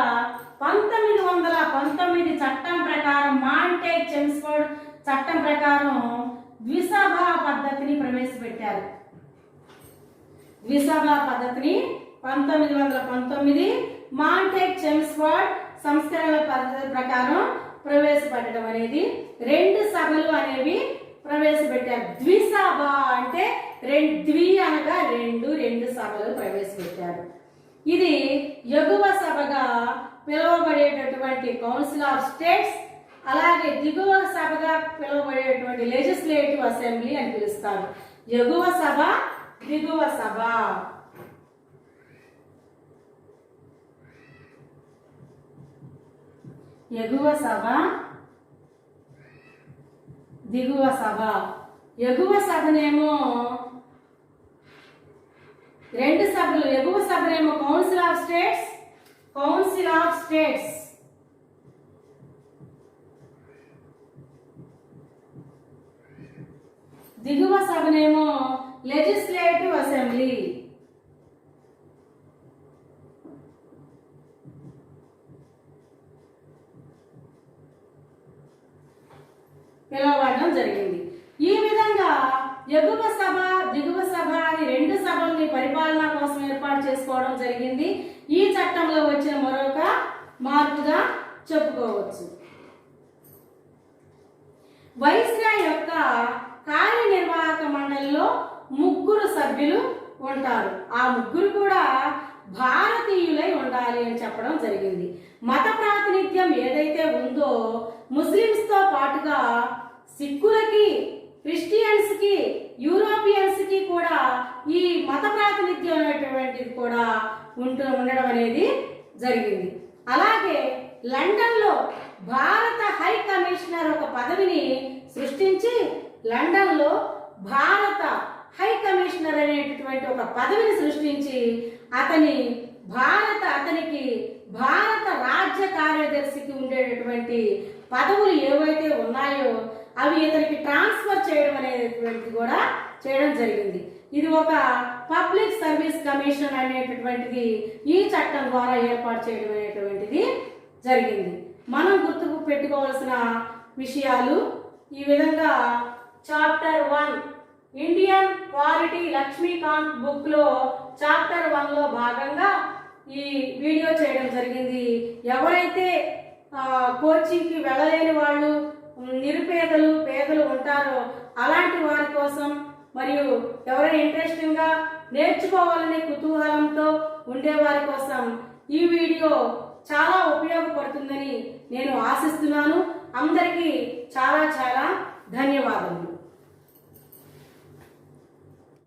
1919 చట్టం ప్రకారం, మాంటేగ్ చెమ్స్ఫోర్డ్ చట్టం ప్రకారం ద్విసభా పద్ధతిని ప్రవేశపెట్టారు. ద్విసభా పద్ధతిని 1919 మాంటేగ్ చెమ్స్ఫోర్డ్ సంస్కరణల పద్ధతి ప్రకారం ప్రవేశపెట్టడం అనేది 2 సభలు అనేవి ప్రవేశపెట్టారు. ద్విసభ అంటే ద్వి అనగా 2 సభలు ప్రవేశపెట్టారు. ఇది ఎగువ సభగా పిలువబడేటటువంటి కౌన్సిల్ ఆఫ్ స్టేట్స్, అలాగే దిగువ సభగా పిలువబడేటువంటి లెజిస్లేటివ్ అసెంబ్లీ అని పిలుస్తారు. ఎగువ సభ, దిగువ సభ. ఎగువ సభ, దిగువ సభ. ఎగువ సభనేమో 2 సభలు. ఎగువ సభనేమో council of states, council of states. దిగువ సభనేమో లెజిస్లేటివ్ అసెంబ్లీ. పిలువబడడం జరిగింది. ఈ విధంగా ఎగువ సభ, దిగువ సభ అని 2 సభల్ని పరిపాలన కోసం ఏర్పాటు చేసుకోవడం జరిగింది. ఈ చట్టంలో వచ్చిన మరొక మార్పుగా చెప్పుకోవచ్చు. వైస్రాయ్ యొక్క కార్యనిర్వాహక మండలిలో 3 సభ్యులు ఉంటారు. ఆ 3 కూడా భారతీయులై ఉండాలి అని చెప్పడం జరిగింది. మత ప్రాతినిధ్యం ఏదైతే ఉందో ముస్లిమ్స్ తో పాటుగా సిక్కులకి, క్రిస్టియన్స్ కి, యూరోపియన్స్ కి కూడా ఈ మత ప్రాతినిధ్యం అనేటువంటిది కూడా ఉండడం అనేది జరిగింది. అలాగే లండన్ లో భారత హై కమిషనర్ ఒక పదవిని సృష్టించి, లండన్ లో భారత హై కమిషనర్ అనేటటువంటి ఒక పదవిని సృష్టించి అతనికి భారత రాజ్య కార్యదర్శికి ఉండేటటువంటి పదవులు ఏవైతే ఉన్నాయో అవి ఇతనికి ట్రాన్స్ఫర్ చేయడం అనేటువంటిది కూడా చేయడం జరిగింది. ఇది ఒక పబ్లిక్ సర్వీస్ కమిషన్ అనేటటువంటిది ఈ చట్టం ద్వారా ఏర్పాటు చేయడం అనేటువంటిది జరిగింది. మనం గుర్తుకు పెట్టుకోవాల్సిన విషయాలు ఈ విధంగా chapter 1 Indian polity Laxmikanth book లో చాప్టర్ 1 లో భాగంగా ఈ వీడియో చేయడం జరిగింది. ఎవరైతే కోచింగ్కి వెళ్ళలేని వాళ్ళు, నిరుపేదలు, పేదలు ఉంటారో అలాంటి వారి కోసం, మరియు ఎవరైనా ఇంట్రెస్టింగ్గా నేర్చుకోవాలనే కుతూహలంతో ఉండేవారి కోసం ఈ వీడియో చాలా ఉపయోగపడుతుందని నేను ఆశిస్తున్నాను. అందరికీ చాలా చాలా ధన్యవాదాలు.